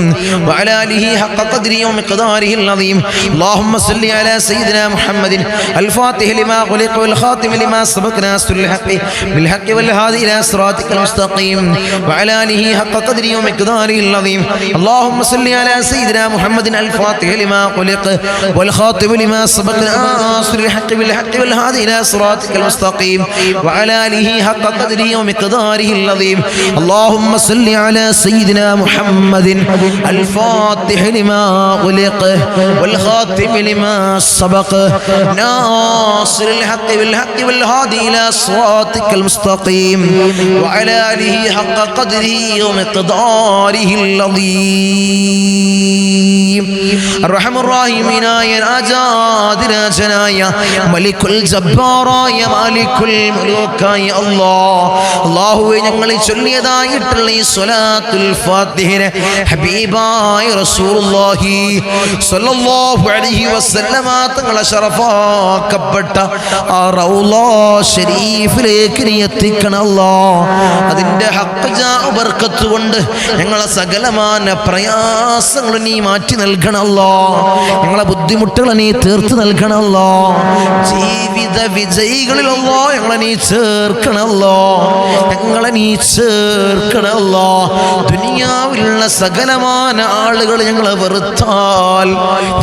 وعلى آله حق قدره ومقداره العظيم اللهم صل على سيدنا محمد الفاتح لما غلق والخاتم لما سبق ناصر الحق بالحق والهادي إلى صراطك المستقيم وعلى آله حق قدره ومقداره العظيم اللهم صل على سيدنا محمد الفاتح لما غلق والخاتم لما سبق ناصر الحق بالحق والهادي إلى صراطك المستقيم وعلى آله حق قدره ومقداره العظيم اللهم صل على سيدنا محمد الفاتح لما غلق والخاتم لما سبق ناصر الحق بالحق والهادي إلى صراطك المستقيم وعلى آله حق قدره ومقداره العظيم الرحم الراحمين يا രാജാതിരാജനായ മലിക്കുൽ ജബ്ബാറായ മാലിക്കുൽ മുലൂക്കായ അല്ലാഹുവേ ഞങ്ങൾ ചൊല്ലിയതായിട്ടുള്ള ഈ സ്വലാത്തുൽ ഫാത്തിഹയെ ഹബീബായ റസൂലുള്ളാഹി സ്വല്ലല്ലാഹു അലൈഹി വസല്ലമ തങ്ങളെ ശറഫാക്കപ്പെട്ട ആ റൗള ശരീഫിലേക്ക് നീ എത്തിക്കണം അല്ലാഹ് അതിന്റെ ഹഖ് ജാ ബർക്കത്ത് കൊണ്ട് ഞങ്ങളെ സകലമാന പ്രയാസങ്ങൾ നീ മാറ്റി നൽകണം അല്ലാഹ് ഞങ്ങളെ ബുദ്ധിമുട്ടുകൾ നീ തീർത്ത് നൽകണം അല്ലാഹ് ജീവിത വിജയികളിൽ അല്ലാഹ് ഞങ്ങളെ നീ ചേർക്കണം അല്ലാഹ് ഞങ്ങളെ നീ ചേർക്കണം അല്ലാഹ് ദുനിയാവിലുള്ള സകലമാന ആളുകൾ ഞങ്ങളെ വെറുത്താൽ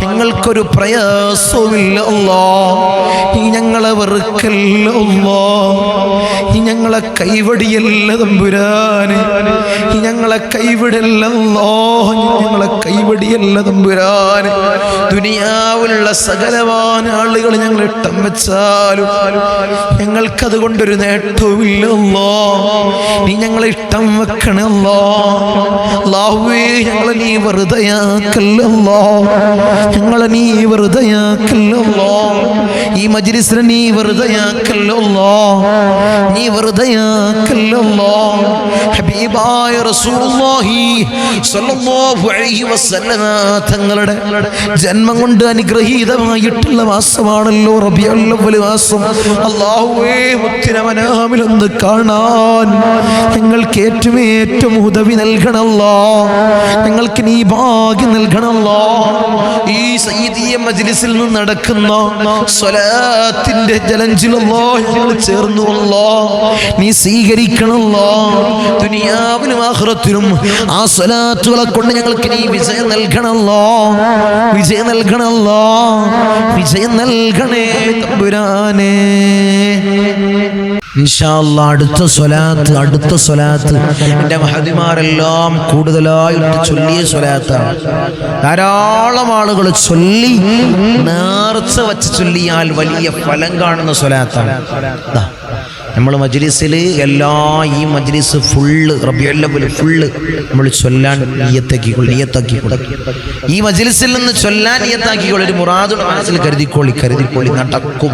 ഞങ്ങൾക്കൊരു പ്രയാസവുമില്ല അല്ലാഹ് നീ ഞങ്ങളെ വെറുക്കല്ല അല്ലാഹ് നീ ഞങ്ങളെ കൈവടിയല്ല തമ്പുരാനെ നീ ഞങ്ങളെ കൈവിടല്ല അല്ലാഹ് ഞങ്ങളെ കൈവടിയല്ല തമ്പുരാനെ ദുനിയാവിലുള്ള സകലമാന ആളുകൾ ഞങ്ങൾ ഇട്ടം വെച്ചാലും ഞങ്ങൾക്കത് കൊണ്ടൊരു നേട്ടവുമില്ല അല്ലാഹ് നീ ഞങ്ങളെ ഇട്ടം വെക്കണേ അല്ലാഹുവേ ഞങ്ങളെ നീ വെറുതെയാക്കല്ല അല്ലാഹ് ഞങ്ങളെ നീ വെറുതെയാക്കല്ല അല്ലാഹ് ഈ മജ്ലിസിനെ നീ വെറുതെയാക്കല്ല അല്ലാഹ് നീ വെറുതെയാക്കല്ല അല്ലാഹ് ഹബീബായ റസൂലുള്ളാഹി സ്വല്ലല്ലാഹു അലൈഹി വസല്ലമ തങ്ങളുടെ ജന്മം കൊണ്ട് അനുഗ്രഹീതമായിട്ടുള്ള മാസമാണല്ലോ റബീഉൽ അവ്വൽ മാസം അല്ലാഹുവേ മുത്തിനെ മനാമിലൊന്ന് കാണാൻ ഞങ്ങൾക്ക് ഏറ്റവും ഉദവി നൽകണമല്ലോ ഞങ്ങൾക്ക് നീ ഭാഗ്യം നൽകണമല്ലോ ഈ സയ്യിദിയ മജ്ലിസിൽ നിന്ന് നടക്കുന്ന സ്വലാത്തിന്റെ ജലഞ്ചിലല്ലോ ഞങ്ങൾ ചേർന്നുവല്ലോ നീ സ്വീകരിക്കണമല്ലോ ദുനിയാവിലും ആഖിറത്തിലും ആ സ്വലാത്തുകളെ കൊണ്ട് ഞങ്ങൾക്ക് നീ വിജയം നൽകണമല്ലോ വിജയം നൽകണമല്ലോ വിജയം നൽകണേ തമ്പുരാനേ ഇൻഷാ അല്ലാഹ് അടുത്ത സ്വലാത്ത് എൻ്റെ മഹദിമാരെല്ലാം കൂടുതലായിട്ട് ചൊല്ലിയ സ്വലാത്താണ്. ധാരാളം ആളുകൾ ചൊല്ലി നേർച്ച വച്ച് ചൊല്ലിയാൽ വലിയ ഫലം കാണുന്ന സ്വലാത്താണ്. നമ്മൾ മജ്ലിസിൽ ഈ മജ്ലിസ് ഫുള്ള് റബീഉൽ അവ്വൽ ഫുള്ള് നമ്മൾ ചൊല്ലാൻ നിയത്താക്കിക്കോളി. ഈ മജ്ലിസിൽ നിന്ന് ചൊല്ലാൻ നിയത്താക്കിക്കോളി. ഒരു മുറാദ് മനസ്സിൽ കരുതിക്കോളി നടക്കും.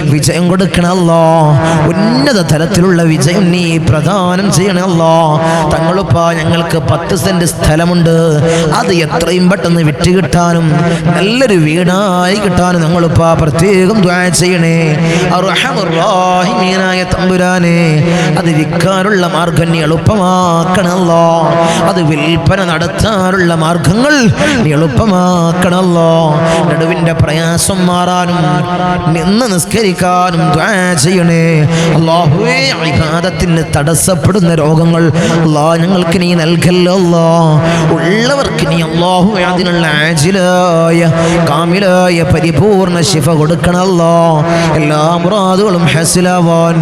വിജയം കൊടുക്കണല്ലോ, ഉന്നത തലത്തിലുള്ള വിജയം നീ പ്രദാനം ചെയ്യണല്ലോ. തങ്ങളുപ്പ ഞങ്ങൾക്ക് 10 സെന്റ് സ്ഥലമുണ്ട്, അത് എത്രയും പെട്ടെന്ന് വിറ്റ് കിട്ടാനും നല്ലൊരു വീടായി കിട്ടാനും ഞങ്ങളുപ്പ പ്രത്യേകം ദുആ ചെയ്യണേ. അർഹമർ റഹീമീനായ തമ്പുരാനെ, അത് വിൽക്കാനുള്ള മാർഗം നീ എളുപ്പമാക്കണല്ലോ, അത് വിൽപ്പന നടത്താനുള്ള മാർഗങ്ങൾ നീ എളുപ്പമാക്കണല്ലോ. നടുവിന്റെ പ്രയാസം മാറാനും നിന്ന് നിസ്കരിക്കാനും ദുആ ചെയ്യണേ അല്ലാഹുവേ. ഇബാദത്തിന് തടസ്സപ്പെടുന്ന രോഗങ്ങൾ അല്ലാഹ് ഞങ്ങൾക്ക് നീ നൽകല്ലോ അല്ലാഹ്. ഉള്ളവർക്ക് നീ അല്ലാഹുവേ അതിനുള്ള ആജിലായ കാമിലായ പരിപൂർണ ശിഫ കൊടുക്കണല്ലോ. എല്ലാ മുറാദുകളും ഹസിലാവാൻ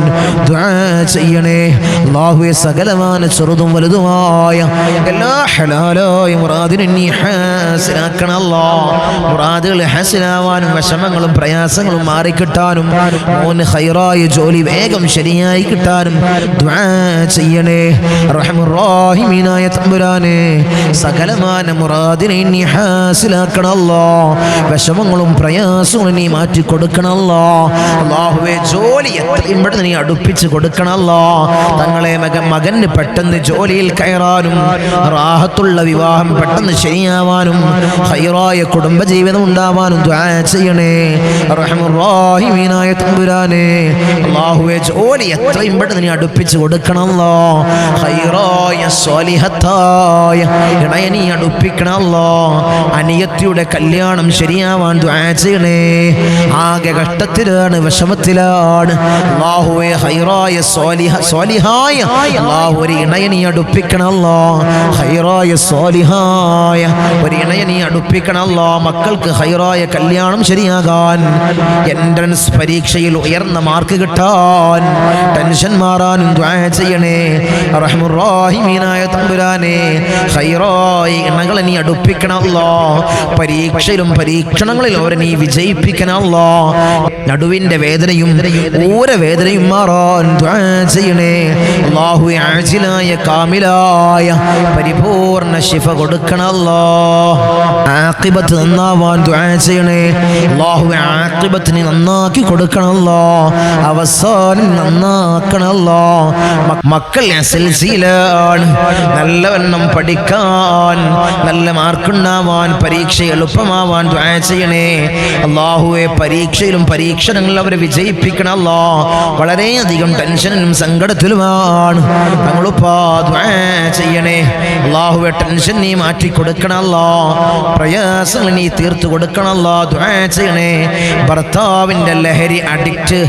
ദുആ ചെയ്യണേ അല്ലാഹുവേ. സകലമായ ചെറുതും വലുതുമായ എല്ലാ ഹലാലായ മുറാദിനെ നീ ഹാസിലാക്കണല്ലോ. മുറാദുകൾ ഹാസിലാവാനും വിഷമങ്ങളും പ്രയാസങ്ങളും മാറിക്കിട്ടാനും മോന് ഖൈറായ ജോലി വേഗം ശരിയായി കിട്ടാനും ദുആ ചെയ്യണേ റഹ്മർ റഹീമീനായ തമ്പുരാനെ. സകലമായ മുറാദിനെ നീ ഹാസിലാക്കണല്ലോ, വിഷമങ്ങളും പ്രയാസങ്ങളും നീ മാറ്റി കൊടുക്കണല്ലോ അല്ലാഹുവേ. ജോലി എത്രയും പെട്ടെന്ന് നീ അടുപ്പിച്ച് കൊടുക്കണല്ലോ. തങ്ങളെ മകന് പെട്ടെന്ന് ജോലിയിൽ കയറാനും റാഹത്തുള്ള വിവാഹം പെട്ടെന്ന് ശരിയാവാനും ഖൈറായ കുടുംബജീവിതം ഉണ്ടാവാനും ദുആ ചെയ്യണേ റഹ്മർ റഹീമീനായ തമ്പുരാനെ. അല്ലാഹുവേ ജോലി എത്രയും പെട്ടെന്ന് നീ അടുപ്പിച്ച് കൊടുക്കണല്ലോ. ഖൈറായ സ്വാലിഹത്തായ ഇണയെ നീ അടുപ്പിക്കണല്ലോ. അനിയത്തിയുടെ കല്യാണം ശരിയാവാൻ ദുആ ചെയ്യണേ. ആകെ കഷ്ടത്തിലാണ്, വിഷമത്തിലാണ് അല്ലാഹുവേ. ഖൈറായ സ്വാലിഹായ അല്ലാഹു ഒരു ഇണയെ നീ അടുപ്പിക്കണല്ലോ. ഖൈറായ സ്വാലിഹായ ഒരു ഇണയെ നീ അടുപ്പിക്കണല്ലോ. മക്കൾക്ക് ഖൈറായ കല്യാണം ശരിയാകാൻ, എൻട്രൻസ് പരീക്ഷയിൽ ഉയർന്ന മാർക്ക് കിട്ടാൻ, ടെൻഷൻ മാറാനും ദുആ ചെയ്യണേ റഹ്മർ റഹീമീനായ തമ്പുരാനെ. ഖൈറായ ഇണകളെ നീ അടുപ്പിക്കണല്ലോ. പരീക്ഷയിലും പരീക്ഷണങ്ങളിലും അവരെ നീ വിജയിപ്പിക്കണല്ലോ. നടുവിന്റെ വേദനയും ഊരവേദനയും മാറാൻ ദുആ ചെയ്യണേ അല്ലാഹുവേ. ആജിലായ കാമിലായ പരിപൂർണ ശിഫ കൊടുക്കണല്ലോ. ആഖിബത്ത് നന്നാവാൻ ദുആ ചെയ്യണേ അല്ലാഹുവേ. ആഖിബത്ത് നീ നന്നാക്കി കൊടുക്കണല്ലോ, അവസാനം നന്നാക്കണല്ലോ. മക്കൾ എസ്എൽസിയിലാണ്, നല്ലവണ്ണം പഠിക്കാൻ, നല്ല മാർക്കുണ്ടാവാൻ, പരീക്ഷ എളുപ്പമാവാൻ ദുആ ചെയ്യണേ അല്ലാഹുവേ. പരീക്ഷയിലും പരീക്ഷണങ്ങളിലും അവരെ വിജയിപ്പിക്കണല്ലോ. വളരെയധികം ടെൻഷനും സങ്കടത്തിലുമാണ് തങ്ങളുപ്പാ ദുആ ചെയ്യണേ അല്ലാഹുവേ. ടെൻഷൻ നീ മാറ്റി കൊടുക്കണല്ലോ, പ്രയാസങ്ങൾ നീ തീർത്തു കൊടുക്കണല്ലോ, ദുആ ചെയ്യണേ. ഭർത്താവിൻ്റെ ലഹരി അഡിക്റ്റ്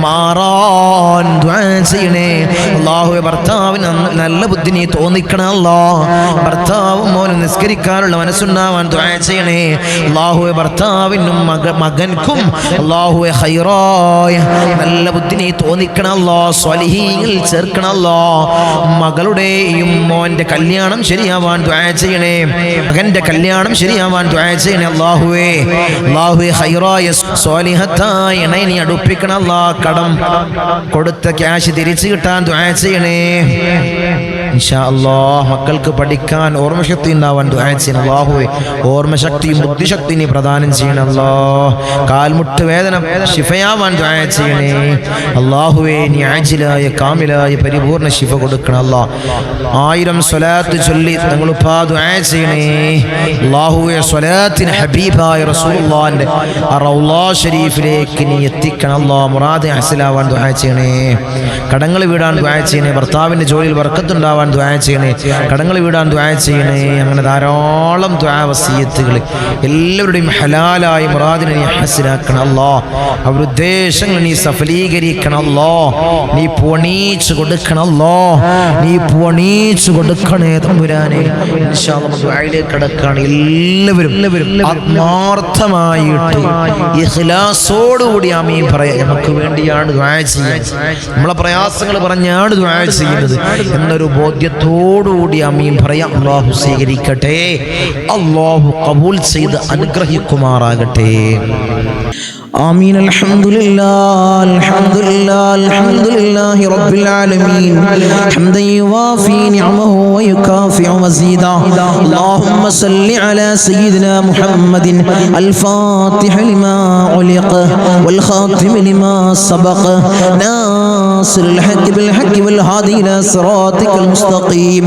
മാറാൻ ദുആ ചെയ്യണേ അല്ലാഹുവേ. ഭർത്താവിന് നല്ല ബുദ്ധി നീ തോന്നിക്കണല്ലോ. ഭർത്താവും മോനും നിസ്കരിക്കാനുള്ള മനസ്സുണ്ടാവാൻ ദുആ ചെയ്യണേ അല്ലാഹുവേ. ഭർത്താവിനും മകൻക്കും അല്ലാഹുവേ ഖൈറായ നല്ല ബുദ്ധി നീ തോന്നിക്കണല്ലോ, സ്വാലിഹീങ്ങളിൽ ചേർക്കണല്ലോ. മകളുടെയും മോന്റെ കല്യാണം ശരിയാവാൻ ദുആ ചെയ്യണേ, മകന്റെ കല്യാണം ശരിയാവാൻ ദുആ ചെയ്യണേ അല്ലാഹുവേ. അല്ലാഹുവേ ഖൈറായ സ്വാലിഹത്തായ ഇണയെ നീ അടുപ്പിക്കണല്ലോ. കടം കൊടുത്ത ക്യാഷ് തിരിച്ചു കിട്ടാൻ ദുആ ചെയ്യണേ ഇൻഷാ അല്ലാഹ്. മക്കൾക്ക് പഠിക്കാൻ ഓർമ്മശക്തി ഉണ്ടാവാൻ ദുആ ചെയ്യണം അല്ലാഹുവേ. ഓർമ്മശക്തിയും ബുദ്ധിശക്തി നീ പ്രദാനം ചെയ്യണം അല്ലാഹ്. കാൽമുട്ട് വേദന ശിഫയാവാൻ ദുആ ചെയ്യണേ അല്ലാഹുവേ. നീ ആജിലായ കാമിലായ പരിപൂർണ ശിഫ കൊടുക്കണം അല്ലാഹ്. 1000 സ്വലാത്ത് ചൊല്ലി തങ്ങളുപ്പാ ദുആ ചെയ്യണേ അല്ലാഹുവേ. സ്വലാത്തിന് ഹബീബായ റസൂലുള്ളാഹിന്റെ റൗളാ ഷരീഫിലേക്ക് നീ എത്തിക്കണം അല്ലാഹ്. മുറാദ് ഹസിലാവാൻ ദുആ ചെയ്യണേ. കടങ്ങൾ വീടാൻ ദുആ ചെയ്യണേ. ഭർത്താവിന്റെ ജോലിയിൽ ബർക്കത്തുണ്ടാവാൻ ദുആ ചെയ്യണേ. കടങ്ങൾ വീടാൻ ദുആ ചെയ്യണേ. അങ്ങനെ ധാരാളം ദുആ വസിയത്തുകൾ എല്ലാവരുടെയും ഹലാലായ മുറാദിനെ നീ ഹസിലാക്കണം അല്ലാഹ്. അവരുടെ ഉദ്ദേശങ്ങൾ നീ സഫലീകരിക്കണം അല്ലാഹ്. നീ പൂണീച്ചു കൊടുക്കണം അല്ലാഹ്. നീ പൂണീച്ചു കൊടുക്കണേ തമ്പുരാനെ. ഇൻഷാ അല്ലാഹ് ദുആയിലേക്ക് കടക്കാണ്. എല്ലാവരും ആത്മാർത്ഥമായിട്ട് ഇഖ്ലാസോടുകൂടി ആമീൻ പറയാം. നമുക്ക് വേണ്ടിയാണ് ദുആ ചെയ്യുന്നത്, നമ്മളെ പ്രയാസങ്ങൾ പറഞ്ഞാണ് ദുആ ചെയ്യുന്നത് എന്നൊരു ബോധ്യത്തോടുകൂടി ആമീൻ പറയാം. അല്ലാഹു സ്വീകരിക്കട്ടെ, അല്ലാഹു ഖബൂൽ ചെയ്ത് അനുഗ്രഹിക്കുമാറാകട്ടെ. آمين. الحمد لله الحمد لله الحمد لله رب العالمين حمدا يوافي نعمه ويكافئ مزيدا. اللهم صل على سيدنا محمد الفاتح لما علق والخاتم لما سبق ناصر الحق بالحق والهادي إلى صراطك المستقيم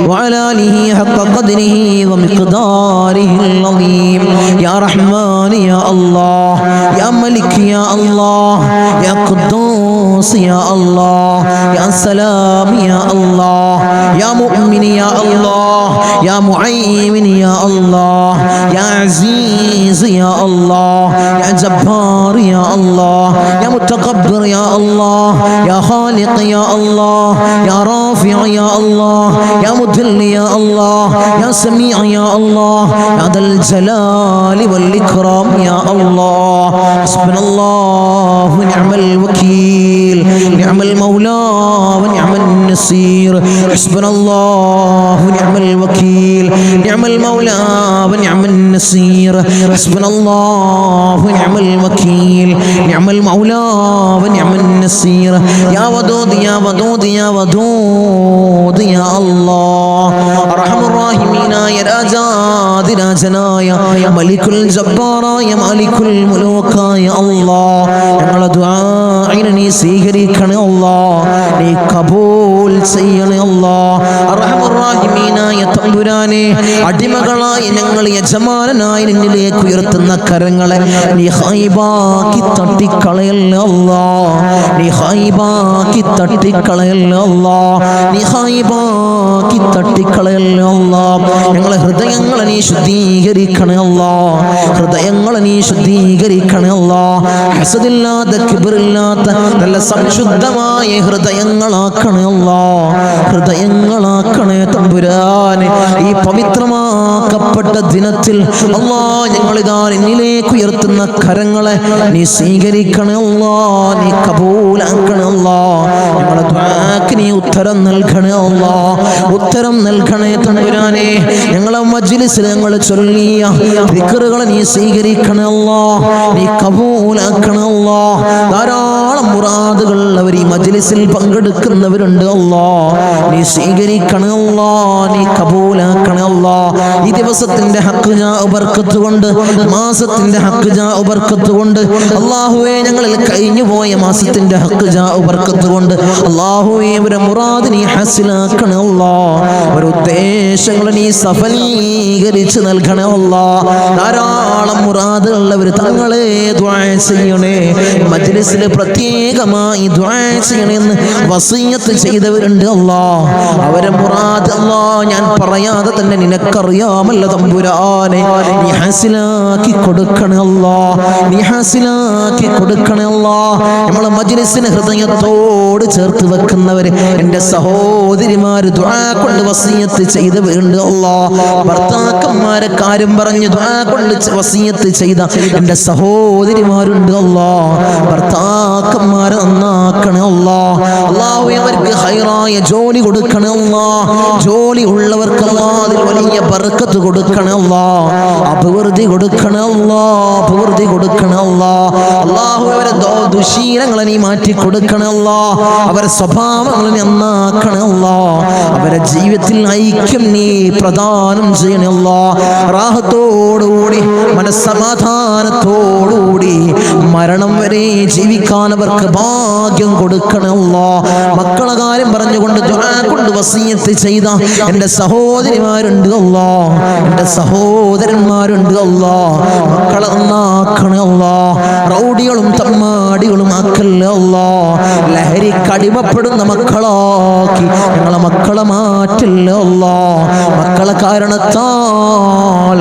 وعلى آله حق قدره ومقداره العظيم. يا رحمن يا الله يا ملك يا الله يا قدوس يا الله يا سلام يا الله يا مؤمن يا الله يا معين يا الله يا عزيز يا الله يا جبار يا الله يا متكبر يا الله يا خالق يا الله يا رافع يا الله يا مذل يا الله يا سميع يا الله يا ذا الجلال والإكرام يا الله. حسبنا الله ونعم الوكيل نعم المولى ونعم النصير. حسبنا الله ونعم الوكيل نعم المولى ونعم النصير. حسبنا الله ونعم الوكيل نعم المولى ونعم النصير. يا ودود يا ودود يا ودود يا الله أرحم الراحمين يا രാജാതിരാജനായ മലിക്കുൽ ജബ്ബാറായ മാലിക്കുൽ മുലൂക്കായ അല്ലാഹ് ഞങ്ങളുടെ ദുആഇനെ നീ സ്വീകരിക്കണേ അല്ലാഹ് നീ കബൂൽ ചെയ്യണേ അല്ലാഹ്. അർഹമർ റഹീമീനായ തമ്പുരാനെ അടിമകളായ ഞങ്ങൾ യജമാനനായി നിന്നിലേക്ക് ഉയർത്തുന്ന കരങ്ങളെ നീ ഹൈബാക്കി തട്ടിക്കളയല്ലേ അല്ലാഹ് നീ ഹൈബാക്കി തട്ടിക്കളയല്ലേ അല്ലാഹ് നീ ഹൈബാക്കി തട്ടിക്കളയല്ലേ അല്ലാഹ്. ഞങ്ങളെ ഹൃദയങ്ങളെ നീ ശുദ്ധീകരിക്കണേ അല്ലാഹ് ഹൃദയങ്ങളെ നീ ശുദ്ധീകരിക്കണേ അല്ലാഹ്. ഹസദില്ലാത്ത കിബ്റില്ലാത്ത നല്ല സംശുദ്ധമായ ഹൃദയങ്ങളാക്കണേ അല്ലാഹ് ഹൃദയങ്ങളാക്കണേ തമ്പുരാനെ. ഈ പവിത്രമാക്കപ്പെട്ട ദിനത്തിൽ അല്ലാഹ് ഞങ്ങളിതാ നിന്നിലേക്ക് ഉയർത്തുന്ന കരങ്ങളെ നീ സ്വീകരിക്കണേ അല്ലാഹ് നീ കബൂലാക്കണേ അല്ലാഹ്. ഞങ്ങളുടെ ദുആക്ക് നീ ഉത്തരം നൽകണേ അല്ലാഹ് ഉത്തരം നൽകണേ തമ്പുരാനെ. ഞങ്ങളെ മജ്ലിസിൽ ഞങ്ങൾ ചൊല്ലിയ ദിക്റുകളെ നീ സ്വീകരിക്കണേ അല്ലാഹ് നീ കബൂലാക്കണേ അല്ലാഹ്. ധാരാളം മുറാദുകൾ അവർ ഈ മജ്ലിസിൽ പങ്കെടുക്കുന്നവരുണ്ട് അല്ലാഹ് നീ സ്വീകരിക്കണേ അല്ലാഹ് നീ കബൂലാക്കണേ അല്ലാഹ്. ഈ ദിവസത്തിന്റെ ഹക്ക് ജാ ബർക്കത്ത് കൊണ്ട് മാസത്തിന്റെ ഹക്ക് ജാ ബർക്കത്ത് കൊണ്ട് അല്ലാഹുവേ ഞങ്ങളിൽ കഴിഞ്ഞു പോയ മാസത്തിന്റെ ഹക്ക് ജാ ബർക്കത്ത് കൊണ്ട് അല്ലാഹുവേ അവരെ മുറാദ് നീ ഹസിലാക്കണേ അല്ലാഹ് അവരുടെ ഉദ്ദേശങ്ങൾ നീ സഫലീകരിച്ച് നൽകണേ അല്ലാഹ്. ധാരാളം മുറാദുകൾ അവർ തങ്ങളെ ദുആ ചെയ്യണേ മജ്ലിസിൽ പ്രത്യേകമായി ദുആ ചെയ്യണമെന്ന് വസിയത്ത് ചെയ്തവരുണ്ട് അല്ലാഹ് അവരെ മുറാദ് അല്ലാഹ് ഞാൻ പറയാതെ തന്നെ നിനക്കറിയാമല്ലോ തമ്പുരാനെ നീ ഹസിലാക്കി കൊടുക്കണേ അല്ലാഹ് നീ ഹസിലാക്കി കൊടുക്കണേ അല്ലാഹ്. നമ്മളെ മജ്ലിസിനെ ഹൃദയത്തോട് ചേർത്ത് വെക്കുന്നവര് എൻ്റെ സഹോദരിമാര് ദുആ കൊണ്ട് വസിയത്ത് ചെയ്തവരുണ്ട് അല്ലാഹ്. ഭർത്താക്കന്മാരെ കാര്യം പറഞ്ഞ് ദുആ കൊണ്ട് വസിയത്ത് ചെയ്ത എൻ്റെ സഹോദരിമാരുണ്ട് അല്ലാഹ്. ഭർത്താക്കന്മാരെ നന്നാക്കണേ അല്ലാഹ് അല്ലാഹു അവർക്ക് ഹൈറായ ജോലി കൊടുക്കണേ അല്ലാഹ് ജോലി ഉള്ളവർക്ക് അല്ലാഹ് അതിൽ വലിയ ബർക്കത്ത് കൊടുക്കണേ അല്ലാഹ് അഭിവൃദ്ധി കൊടുക്കണേ അല്ലാഹ് അഭിവൃദ്ധി കൊടുക്കണേ അല്ലാഹ്. അല്ലാഹു അവരെ ദുശീലങ്ങളെ നീ മാറ്റി കൊടുക്കണേ അല്ലാഹ് അവരെ സ്വഭാവങ്ങളെ നന്നാക്കണേ അല്ലാഹ് അവരെ ജീവിതത്തിൽ ഐക്യം നീ പ്രദാനം ചെയ്യണേ അല്ലാഹ്. റാഹത്തോടുകൂടി മനസ്സമാധാനത്തോടുകൂടി മരണം വരെ ജീവിക്കാൻ അവർക്ക് ഭാഗ്യം കൊടുക്കണേ അല്ലാഹ്. മക്കളെ കാര്യം പറഞ്ഞുകൊണ്ട് ദുആ കൊണ്ട് വസിയത്ത് ചെയ്ത എൻ്റെ സഹോദരിമാരുണ്ട് അല്ലാഹ് എൻ്റെ സഹോദരന്മാരുണ്ട് അല്ലാഹ് മക്കളെ നന്നാക്കണേ അല്ലാഹ്. റൗഡികളും തമ്മാടികളും ആക്കല്ലേ അല്ലാഹ് ലഹരിക്കടിമപ്പെടുന്ന മക്കളാക്കി ഞങ്ങളെ മക്കളെ മാറ്റല്ലേ അല്ലാഹ്. മക്കളെ കാരണത്താൽ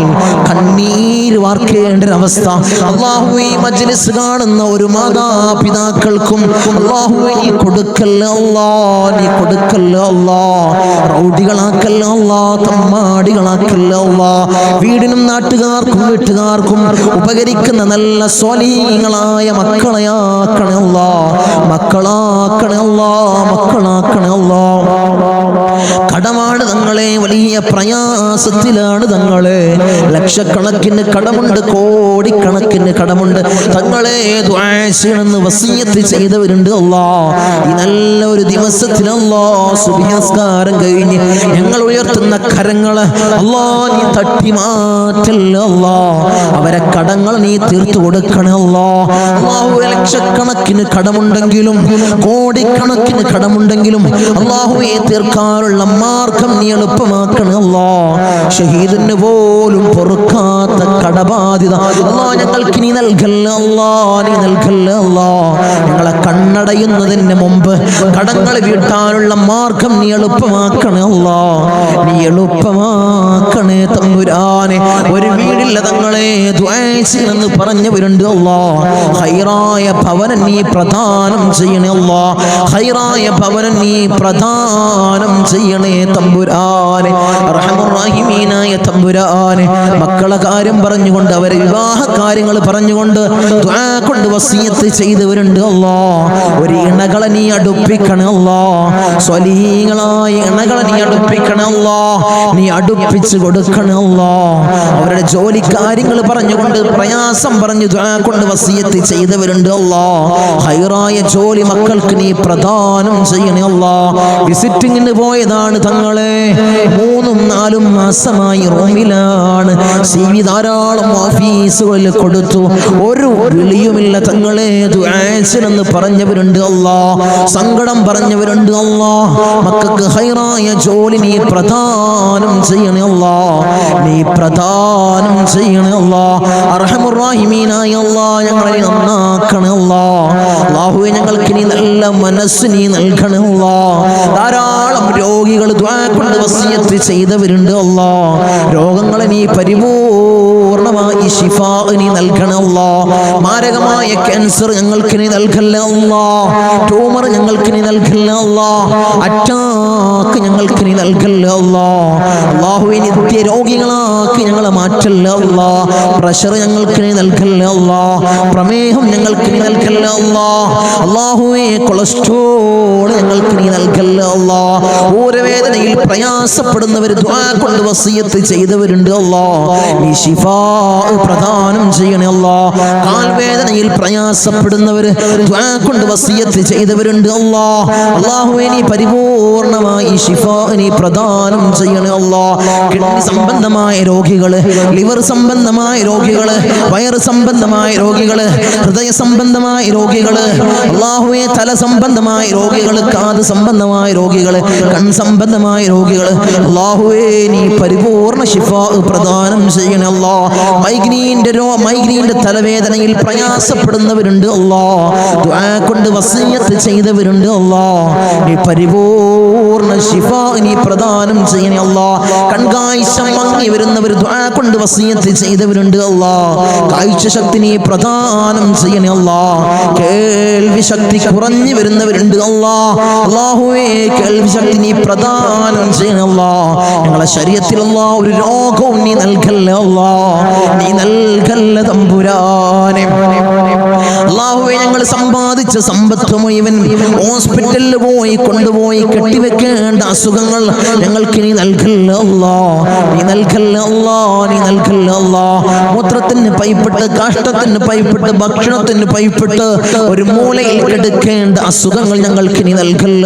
കണ്ണീര് വാർക്കേണ്ട ഒരവസ്ഥ അല്ലാഹുവേ ഈ മജ്ലിസ് കാണുന്ന ഒരു മാതാപിതാക്കൾക്കും അല്ലാഹുവേ നീ കൊടുക്കല്ലേ അല്ലാഹ് നീ കൊടുക്കല്ലേ അല്ലാഹ്. റൗഡികളാക്കല്ലേ അല്ലാഹ് തമ്മാടികളാക്കല്ലേ അല്ലാഹ്. വീടിനും നാട്ടുകാർക്കും വീട്ടുകാർക്കും ഉപകരിക്കുന്ന നല്ല സ്വാലിഹീങ്ങളായ മക്കളെയാക്കണേ അല്ലാഹ് മക്കളാക്കണേ അല്ലാഹ് മക്കളാക്കണേ അല്ലാഹ്. കടമാണ് തങ്ങളെ, വലിയ പ്രയാസത്തിലാണ് തങ്ങളെ. ലക്ഷക്കണക്കിന് കടമുണ്ട്, കോടിക്കണക്കിന് കടമുണ്ട് തങ്ങളെ. ദുആ ചെയ്യണമെന്ന് വസിയത്ത് ചെയ്തവരുണ്ട്. ഈ നല്ല ഒരു ദിവസത്തിൽ സുബ്ഹി നിസ്കാരം കഴിഞ്ഞ് ഞങ്ങൾ ഉയർത്തുന്ന കരങ്ങള് നീ തട്ടി മാറ്റല്ല. അവരെ കടങ്ങൾ നീ തീർത്തു കൊടുക്കണേ. ലക്ഷക്കണക്കിന് കടമുണ്ടെങ്കിലും കോടിക്കണക്കിന് കടമുണ്ടെങ്കിലും അല്ലാഹുവേ തീർക്കാനുള്ള മാർഗം നീ എളുപ്പമാക്കണേ. ഷഹീദിന് പോലും പൊറുക്കാത്ത കടബാധ്യത ഞങ്ങൾക്ക് നീ നൽകല്ല. നീ നൽകല്ല. ഞങ്ങളെ കണ്ണടയുന്നതിന് മുമ്പ് കടങ്ങൾ വീട്ടാനുള്ള മാർഗം നീ എളുപ്പമാക്കണേ. നീ എളുപ്പമാക്കണേ തമ്പുരാനെ. ഒരു വീടില്ല തങ്ങളെ ദുആ ചെയ്യണമെന്ന് പറഞ്ഞവരുണ്ട്. ഹൈറായ ഭവനം നീ പ്രദാനം ചെയ്യണേ. ഹൈറായ ഭവനം നീ പ്രദാനം ചെയ്യണേ തമ്പുരാനെ. അർഹമുർ റഹീമീനായ തമ്പുരാനെ, മക്കളെ കാര്യം പറഞ്ഞുകൊണ്ട് അവരെ വിവാഹ കാര്യങ്ങൾ പറഞ്ഞുകൊണ്ട് ദുആ കൊണ്ട് വസിയത്ത് ചെയ്തവരുണ്ട്. ഒരു ഇണകളെ നീ അടുപ്പിക്കണേ. സ്വലീങ്ങളായ ഇണകളെ നീ അടുപ്പിക്കണേ. നീ അടുപ്പിച്ച് കൊടുക്കണേ. അവരുടെ ജോലി കാര്യങ്ങൾ പറഞ്ഞുകൊണ്ട് പ്രയാസം പറഞ്ഞു ദുആ കൊണ്ട് വസിയത്ത് ചെയ്തവരുണ്ട്. ഹൈറായ ജോലി മക്കൾക്ക് നീ പ്രദാനം ചെയ്യണേ. വിസിറ്റിങ്ങിന് പോയതാണ് തങ്ങളെ, 3-4 മാസമായി റൂമിലാണ്. CV ധാരാളം ഓഫീസുകളിൽ കൊടുത്തു, ഒരു വിളിയുമില്ല തങ്ങളെ. ദുആ ചെയ്യണമെന്ന് പറഞ്ഞവരുണ്ട്. സങ്കടം പറഞ്ഞവരുണ്ട്. മക്കൾക്ക് ഹൈറായ ജോലി നീ പ്രദാനം ചെയ്യണേ. നീ പ്രദാനം ചെയ്യണേ. അർഹമുർ റഹീമീനായ ഞങ്ങളെ നന്നാക്കണേ. അല്ലാഹുവേ ഞങ്ങൾക്ക് നീ നല്ല മനസ്സ് നീ നൽകണേ. ധാരാളം രോഗികൾ ദുആ കൊണ്ട് വസിയത്ത് ചെയ്തവരുണ്ട്. രോഗങ്ങളെ നീ പരിപൂർണമായി ശിഫാ നീ നൽകണേ. മാരകമായ ക്യാൻസർ ഞങ്ങൾക്ക് നീ നൽകല്ല. ട്യൂമർ ഞങ്ങൾക്ക് നീ നൽകല്ല. അറ്റാക്ക് ഞങ്ങൾക്ക് നീ നൽകല്ല. അല്ലാഹുവേ നിത്യ രോഗികളാക്കി ഞങ്ങളെ മാറ്റല്ല. പ്രഷർ ഞങ്ങൾക്ക് നീ നൽകല്ല. പ്രമേഹം ഞങ്ങൾക്ക് നീ നൽകല്ല. അല്ലാഹുവേ കൊളസ്ട്രോൾ ഞങ്ങൾക്ക് നീ നൽകല്ല. ഊരവേദനയിൽ പ്രയാസപ്പെടുന്നവർ ദുആ കൊണ്ട് വസിയത്ത് ചെയ്തവരുണ്ട്. നീ ശിഫാ പ്രദാനം ചെയ്യണേ. കാൽവേദനയിൽ പ്രയാസപ്പെടുന്നവർ ദുആ കൊണ്ട് വസിയത്ത് ചെയ്തവരുണ്ട്. അല്ലാഹുവേ നീ പരിപൂർണമായി ശിഫാ നീ പ്രദാനം ചെയ്യണേ. കിഡ്നി സംബന്ധമായ രോഗികള്, ലിവർ സംബന്ധമായ രോഗികള്, വയറ് സംബന്ധമായ രോഗികള്, ഹൃദയ സംബന്ധമായ രോഗികള്, അല്ലാഹുവേ തല സംബന്ധമായ രോഗികള്, കാത് സംബന്ധമായ രോഗികള്, കൺ സംബന്ധമായ രോഗികള്, അല്ലാഹുവേ നീ പരിപൂർണ ശിഫാ പ്രദാനം ചെയ്യണേ. മൈഗ്രീന്റെ തലവേദനയിൽ പ്രയാസപ്പെടുന്നവരുണ്ട്. ദുആ കൊണ്ട് വസിയത്ത് ചെയ്തവരുണ്ട്. നീ പരിപൂർണ ശിഫാ നീ പ്രദാനം ചെയ്യണേ. കൺകാഴ്ച മങ്ങി വരുന്നവർ ദുആ കൊണ്ട് വസിയത്ത് ചെയ്തവരുണ്ട്. കാഴ്ച ശക്തി നീ പ്രദാനം ചെയ്യണേ. കേൾവി ശക്തി കുറഞ്ഞു വരുന്നവരുണ്ട്. അല്ലാഹുവേ കേൾവി ശക്തി നീ പ്രദാനം ചെയ്യണേ. ഞങ്ങളെ ശരീരത്തിൽ ഒരു രോഗവും നീ നൽകല്ല. നീ നൽകല്ല തമ്പുരാനെ. അല്ലാഹുവേ ഞങ്ങൾ സമ്പാദിച്ച സമ്പത്ത് മുഴുവൻ ഹോസ്പിറ്റലിൽ പോയി കൊണ്ടുപോയി കെട്ടിവെക്കേണ്ട അസുഖങ്ങൾ ഞങ്ങൾക്ക് നീ നൽകല്ല. നീ നൽകല്ല. നീ നൽകല്ല. മൂത്രത്തിന് പൈപ്പിട്ട്, കാഷ്ടത്തിന് പൈപ്പിട്ട്, ഭക്ഷണത്തിന് പൈപ്പിട്ട് ഒരു മൂലയിൽ കിടക്കേണ്ട അസുഖങ്ങൾ ഞങ്ങൾക്ക് നീ നൽകല്ല.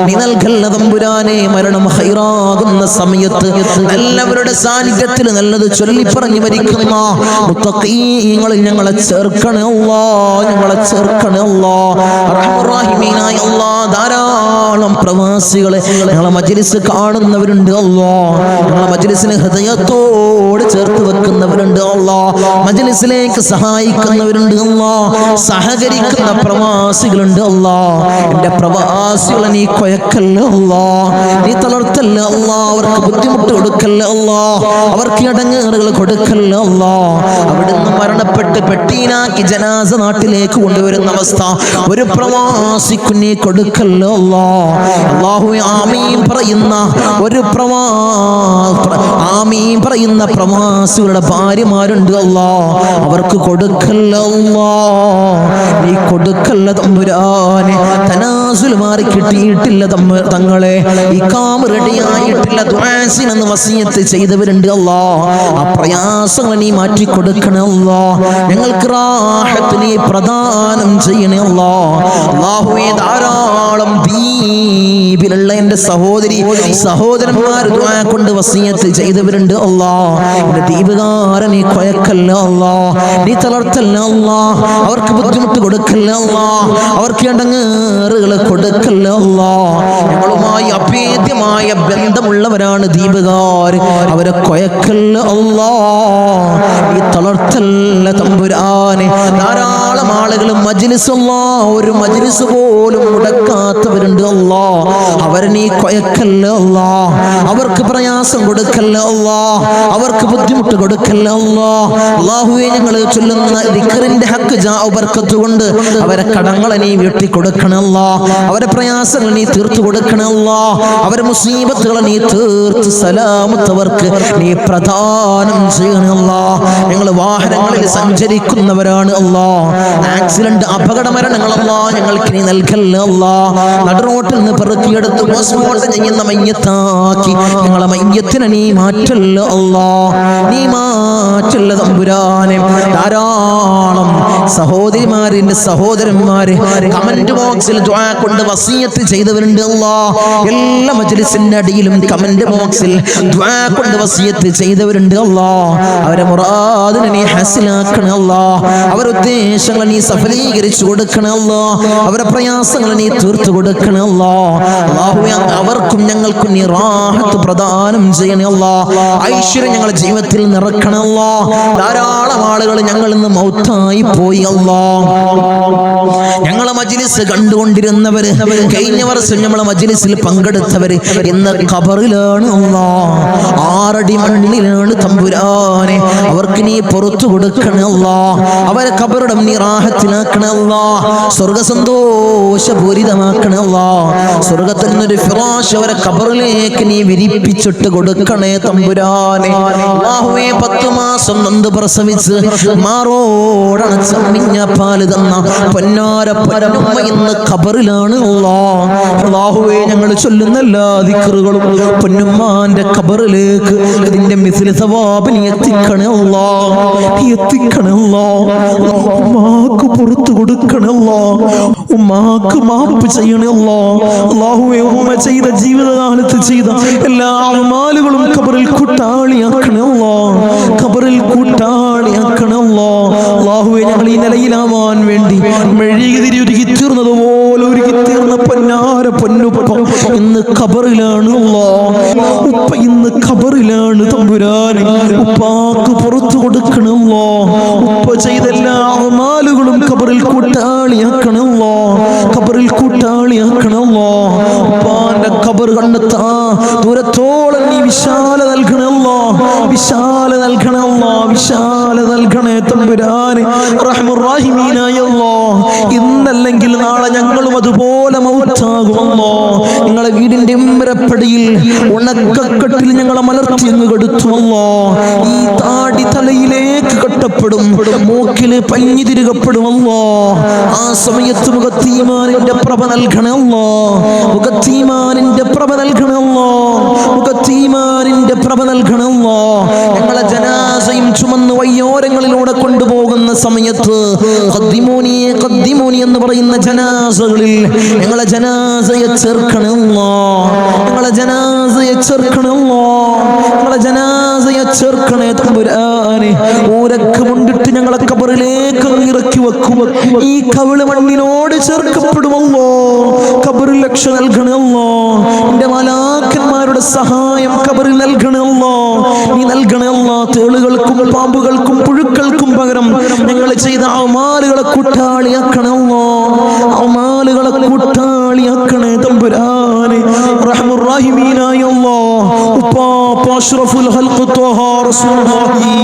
നീ നൽകല്ല തമ്പുരാനെ. മരണം ഹൈറാകുന്ന സമയത്ത് എല്ലാവരുടെ സാന്നിധ്യത്തിൽ നല്ലത് ചൊല്ലി പറഞ്ഞു മരിക്കുന്ന മുത്തഖീങ്ങളിൽ ഞങ്ങളെ ചേർക്കണേ. ഞങ്ങളെ ചേർക്കണേ. റഹ്മാൻ റഹീമീനായ ധാരാളം പ്രവാസികളെ ഞങ്ങളെ മജ്ലിസ് കാണുന്നവരുണ്ട്. ഞങ്ങളെ മജ്ലിസിനെ ഹൃദയത്തോട് ചേർത്ത് വെക്കുന്നവരുണ്ട്. മജ്ലിസിലേക്ക് സഹായിക്കുന്നവരുണ്ട്. സഹകരിക്കുന്ന പ്രവാസികളുണ്ട്. എന്റെ പ്രവാസികളെ നീ കൊയക്കല്ല. നീ തളർത്തല്ല. അവർക്ക് ബുദ്ധിമുട്ട് കൊടുക്കല്ല. അവർക്ക് ഇടങ്ങേറുകൾ കൊടുക്കല്ല. അവിടുന്ന് മരണപ്പെട്ട് പെട്ടീനാക്കി ജനാസ നാട്ടിലേക്ക് കൊണ്ടുവരുന്ന അവസ്ഥ ഒരു പ്രവാസിക്ക് നീ കൊടുക്കല്ല. അല്ലാഹുവേ ആമീൻ പറയുന്ന ആമീൻ പറയുന്ന പ്രവാസികളുടെ ഭാര്യമാരുണ്ട് അല്ലാ, അവർക്ക് കൊടുക്കല്ല അല്ലാ, നീ കൊടുക്കല്ല തമ്പുരാനെ. തനാസുൽ മാറി കിട്ടിയിട്ടില്ല തങ്ങളെ, ഇഖാമ റെഡിയായിട്ടില്ല, ദുആസിനെന്ന് വസിയത്ത് ചെയ്തവരുണ്ട് അല്ലാ, ആ പ്രയാസങ്ങൾ നീ മാറ്റി കൊടുക്കണേ അല്ലാ, ഞങ്ങൾക്ക് റാഹത്ത് നീ പ്രദാനം ചെയ്യണേ അല്ലാ. അല്ലാഹുവേ ധാരാളം ദ്വീപിലുള്ള എൻ്റെ സഹോദരന്മാർ ദുആ കൊണ്ട് വസിയത്ത് ചെയ്തവരുണ്ട് അല്ലാ, എൻ്റെ ദ്വീപുകാരെ നീ കൊയക്കല്ല അല്ലാ, നീ തളർത്തല്ല അല്ലാ, അവർക്ക് ബുദ്ധിമുട്ട് കൊടുക്കല്ല അല്ലാ, അവർക്ക് ഇടങ്ങേറുകൾ കൊടുക്കല്ല അല്ലാ. ഞങ്ങളുമായി അഭേദ്യമായ ബന്ധമുള്ളവരാണ് ദ്വീപുകാർ, അവരെ കൊയക്കല്ല അല്ലാ, നീ തളർത്തല്ല തമ്പുരാനെ. ധാരാളം ആളുകൾ മജ്‌ലിസ് അല്ലാ, ഒരു മജ്‌ലിസ് പോലും മുടക്കാത്തവരുണ്ട് അല്ലാ, അവരെ നീ കൊയക്കല്ല അല്ലാ, അവർക്ക് പ്രയാസം കൊടുക്കല്ല അല്ലാ, അവർക്ക് ബുദ്ധിമുട്ട് കൊടുക്കല്ല അല്ലാ. അല്ലാഹുവേ ഞങ്ങൾ ചൊല്ലുന്ന ദിക്റിന്റെ ഹക്ക് ജാഉ ബർക്കത്ത് കൊണ്ട് അവരെ കടങ്ങളെ നീ വീട്ടി കൊടുക്കണേ അല്ലാ, അവരെ പ്രയാസങ്ങൾ നീ തീർത്തു കൊടുക്കണേ അല്ലാ, അവരെ മുസീബത്തുകളെ നീ തീർത്ത് സലാമത്തവർക്ക് നീ പ്രദാനം ചെയ്യണേ അല്ലാ. ഞങ്ങൾ വാഹനങ്ങളിൽ സഞ്ചരിക്കുന്നവരാണ് അല്ലാ, ആക്സിഡന്റ് അപകട മരണങ്ങൾ അല്ലാ ഞങ്ങൾക്ക് നീ നൽകല്ല അല്ലാ, നടുറോട്ടിൽ നിന്ന് പെറുക്കിയെടുത്ത് പോസ്റ്റ്മോർട്ടം ചെയ്യുന്ന മയ്യത്താക്കി ഞങ്ങളെ മയ്യത്തിനെ നീ മാറ്റല്ല അല്ലാ, നീ മാറ്റല്ല തമ്പുരാനെ. ധാരാളം സഹോദരിമാരിന്റെ സഹോദരന്മാര് കമന്റ് ബോക്സിൽ ദുആ കൊണ്ട് വസിയത്ത് ചെയ്തവരുണ്ട് അല്ലാ, എല്ലാ മജ്‌ലിസിന്റെ അടിയിലും കമന്റ് ബോക്സിൽ ദുആ കൊണ്ട് വസിയത്ത് ചെയ്തവരുണ്ട് അല്ലാ, അവരെ മുറാദിനെ നീ ഹാസിലാക്കണേ അല്ലാ, അവരുടെ ഉദ്ദേശങ്ങൾ നീ സഫലീകരിച്ചു കൊടുക്കണേ അല്ലാ, അവരുടെ പ്രയാസങ്ങൾ നീ തീർത്തു കൊടുക്കണേ അല്ലാ. അല്ലാഹുവേ അവർക്കും ഞങ്ങൾക്കും നീ റാഹത്ത് പ്രദാനം ചെയ്യണേ അല്ലാ, ഐശ്വര്യം ഞങ്ങളുടെ ജീവിതത്തിൽ നിറക്കണേ അല്ലാ. ധാരാളം ആളുകൾ ഞങ്ങളിൽ നിന്ന് മൗത്തായി പോയി അല്ലാ, ഞങ്ങളെ മജ്‌ലിസ് കണ്ടുകൊണ്ടിരുന്നവര്, കഴിഞ്ഞ വർഷം നമ്മളെ മജ്‌ലിസിൽ പങ്കെടുത്തവര് ഇന്ന് ഖബറിലാണ് അല്ലാ, 6 അടി മണ്ണിലാണ് തമ്പുരാനെ. അവർക്ക് നീ പുറത്തു കൊടുക്കണേ അല്ലാ, അവരെ ഖബറിടം നീ റാഹത്തിലാക്കണേ അല്ലാ, സ്വർഗ സന്തോഷപൂരിതമാക്കണേ അല്ലാ, സ്വർഗത്തിൽ നിന്നൊരു ഫിറാശ് അവരെ ഖബറിലേക്ക് നീ വിരിപ്പിച്ചിട്ട് കൊടുക്കണേ തമ്പുരാനെ. അല്ലാഹുവേ 10 മാസം നൊന്ത് പ്രസവിച്ച് മാറോടണച്ച മിഞ്ഞ പാല് തന്ന പൊന്നാര പരമ്മ ഇന്ന് ഖബറിലാണ് അല്ലാ. അല്ലാഹുവേ ഞങ്ങൾ ചൊല്ലുന്ന എല്ലാ ദിക്റുകളും പൊന്നുമ്മാന്റെ ഖബറിലേക്ക് ഇതിന്റെ മിസ്ലി സവാബ് നീ എത്തിക്കണേ അല്ലാ, എത്തിക്കണേ അല്ലാ. ഉമ്മാക്ക് പുറത്തു കൊടുക്കണേ അല്ലാ, ഉമ്മാക്ക് മാപ്പ് ചെയ്യണേ അല്ലാ. അല്ലാഹുവേ ഉമ്മ ചെയ്ത ജീവിതകാലത്ത് ചെയ്ത എല്ലാ അമാലുകളും ഖബറിൽ കൂട്ടാളിയാക്കണേ അല്ലാ, ഖബറിൽ കൂട്ടാളിയാക്കണേ അല്ലാ. അല്ലാഹുവേ ഞങ്ങൾ ഈ നിലയിലാവാൻ വേണ്ടി മെഴുകുതിരി ഒരുക്കി തീർന്നതുപോലെ ഒരുക്കി തീർന്ന പൊന്നാര പൊന്നുപ്പ ഇന്ന് ഖബറിലാണ് അല്ലാ, ഉപ്പ ഇന്ന് ഖബറിലാണ് തമ്പുരാനെ. ഉപ്പാക്ക് പുറത്തു കൊടുക്കണം അല്ലാ, ഉപ്പ ചെയ്ത എല്ലാ അമാലുകളും ഖബറിൽ കൂട്ടാളിയാക്കണം അല്ലാ, ഖബറിൽ കൂട്ടാളിയാക്കണം അല്ലാ. ഉപ്പാന്റെ ഖബർ കണ്ടെത്താ ദൂരത്തോളം നീ വിശാല നൽകണേ അല്ലാ, വിശാല നൽകണേ അല്ലാ, വിശാല നൽകണേ തമ്പുരാനെ. റഹ്മുർ റഹീമീനായ അല്ലാ, ഇന്നല്ലെങ്കിൽ നാളെ ഞങ്ങളും അതുപോലെ മൗത്താകുമല്ലോ. നിങ്ങളെ വീടിന്റെ ഇമ്പരപ്പടിയിൽ ഉണക്കക്കെട്ടിൽ ഞങ്ങളെ മലർത്തി അങ്ങ് കെടുത്തുമല്ലോ. ഈ താടി തലയിലേക്ക് കെട്ടപ്പെടും, മൂക്കില് പഞ്ഞി തിരുകപ്പെടുമല്ലോ. ആ സമയത്ത് മുഖത്തീമാനിന്റെ പ്രഭ നൽകണമല്ലോ, മുഖത്തീമാനിന്റെ പ്രഭ നൽകണമല്ലോ, മുഖത്തീമാനിന്റെ പ്രഭ നൽകണമല്ലോ. ഞങ്ങളെ ജനാസയും ചുമന്ന് വയ്യോരങ്ങളിലൂടെ കൊണ്ടുപോകുന്ന സമയത്ത് ഖദ്ദിമൂനി എന്ന് പറയുന്ന ജനാസകളിൽ ഞങ്ങളെ ജനാസയെ ചേർക്കണമല്ലോ, ഞങ്ങളെ ജനാസയെ ചേർക്കണമല്ലോ, ഞങ്ങളെ ജനാസയെ ചേർക്കണേ തമ്പുരാനെ. ഊരക്ക് മുണ്ടിട്ട് ഞങ്ങളെ ഖബറിലേക്ക് ഇറക്കി വെക്കും, ഈ കവിള് മണ്ണിനോട് ചേർക്കപ്പെടുമല്ലോ. ഖബറിൽ രക്ഷ നൽകണമല്ലോ, എന്റെ മലാക്കന്മാരുടെ സഹായം ഖബറിൽ നൽകണമല്ലോ, നീ നൽകണമല്ലോ. തേളുകൾക്കും പാമ്പുകൾക്കും പുഴുക്കൾക്കും പകരം ഞങ്ങൾ ചെയ്ത അമാലുകളെ കൂട്ടാളിയാക്കണമല്ലോ, അമാലുകളെ കൂട്ടാളിയാക്കണേ തമ്പുരാനെ. റഹ്മുർ റഹീമീനായ അല്ലാഹ്, ഉപ്പാപ്പ അഷ്റഫുൽ ഖൽഖ് ത്വഹ റസൂലുള്ളാഹി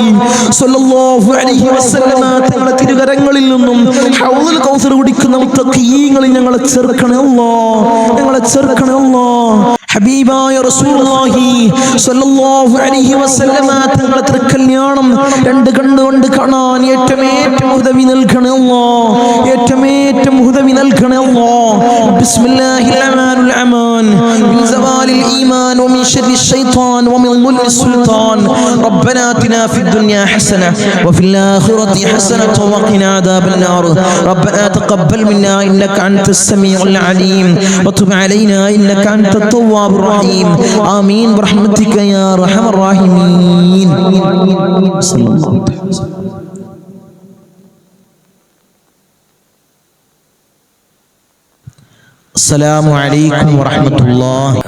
സ്വല്ലല്ലാഹു അലൈഹി വസല്ലമ തങ്ങളുടെ തിരുകരങ്ങളിൽ നിന്നും ഹൗദുൽ കൗസർ കുടിക്കുന്ന മുത്തഖീങ്ങളിൽ ഞങ്ങളെ ചേർക്കണേ അല്ലാഹ്, ഞങ്ങളെ ചേർക്കണേ അല്ലാഹ്. ഹബീബായ റസൂലുള്ളാഹി സ്വല്ലല്ലാഹു അലൈഹി വസല്ലമ തങ്ങളുടെ തിരുക്കല്യാണം രണ്ട് കണ്ണുകൊണ്ട് കാണാൻ ഏറ്റവും ഉദവി നൽകണേ അല്ലാഹ്, ഏറ്റവും ഉദവി നൽകണേ അല്ലാഹ്. ബിസ്മില്ലാഹിർ റഹ്മാനിർ റഹീം. മിൻ സവാലിൽ ഈമാൻ വമിൻ ശർരിൽ ശൈത്താൻ വമിൻ ദുൽമിൽ സുൽത്താൻ. റബ്ബനാ ആതിനാ ഫിദ് ദുനിയാ ഹസന വഫിൽ ആഖിറതി ഹസനത വഖിനാ അദാബൻ നാർ. റബ്ബനാ തഖബ്ബൽ മിന്നാ ഇന്നക അൻതസ് സമീഉൽ അലീം വതുബ് അലൈനാ ഇന്നക അൻതത് തവ്വാബുർ റഹീം. ആമീൻ ബിറഹ്മതിക യാ അർഹമർ റഹീമീൻ. സല്ലല്ലാഹു അലൈഹി വസല്ലം. അസ്സലാമു അലൈക്കും വറഹ്മത്തുള്ളാഹി.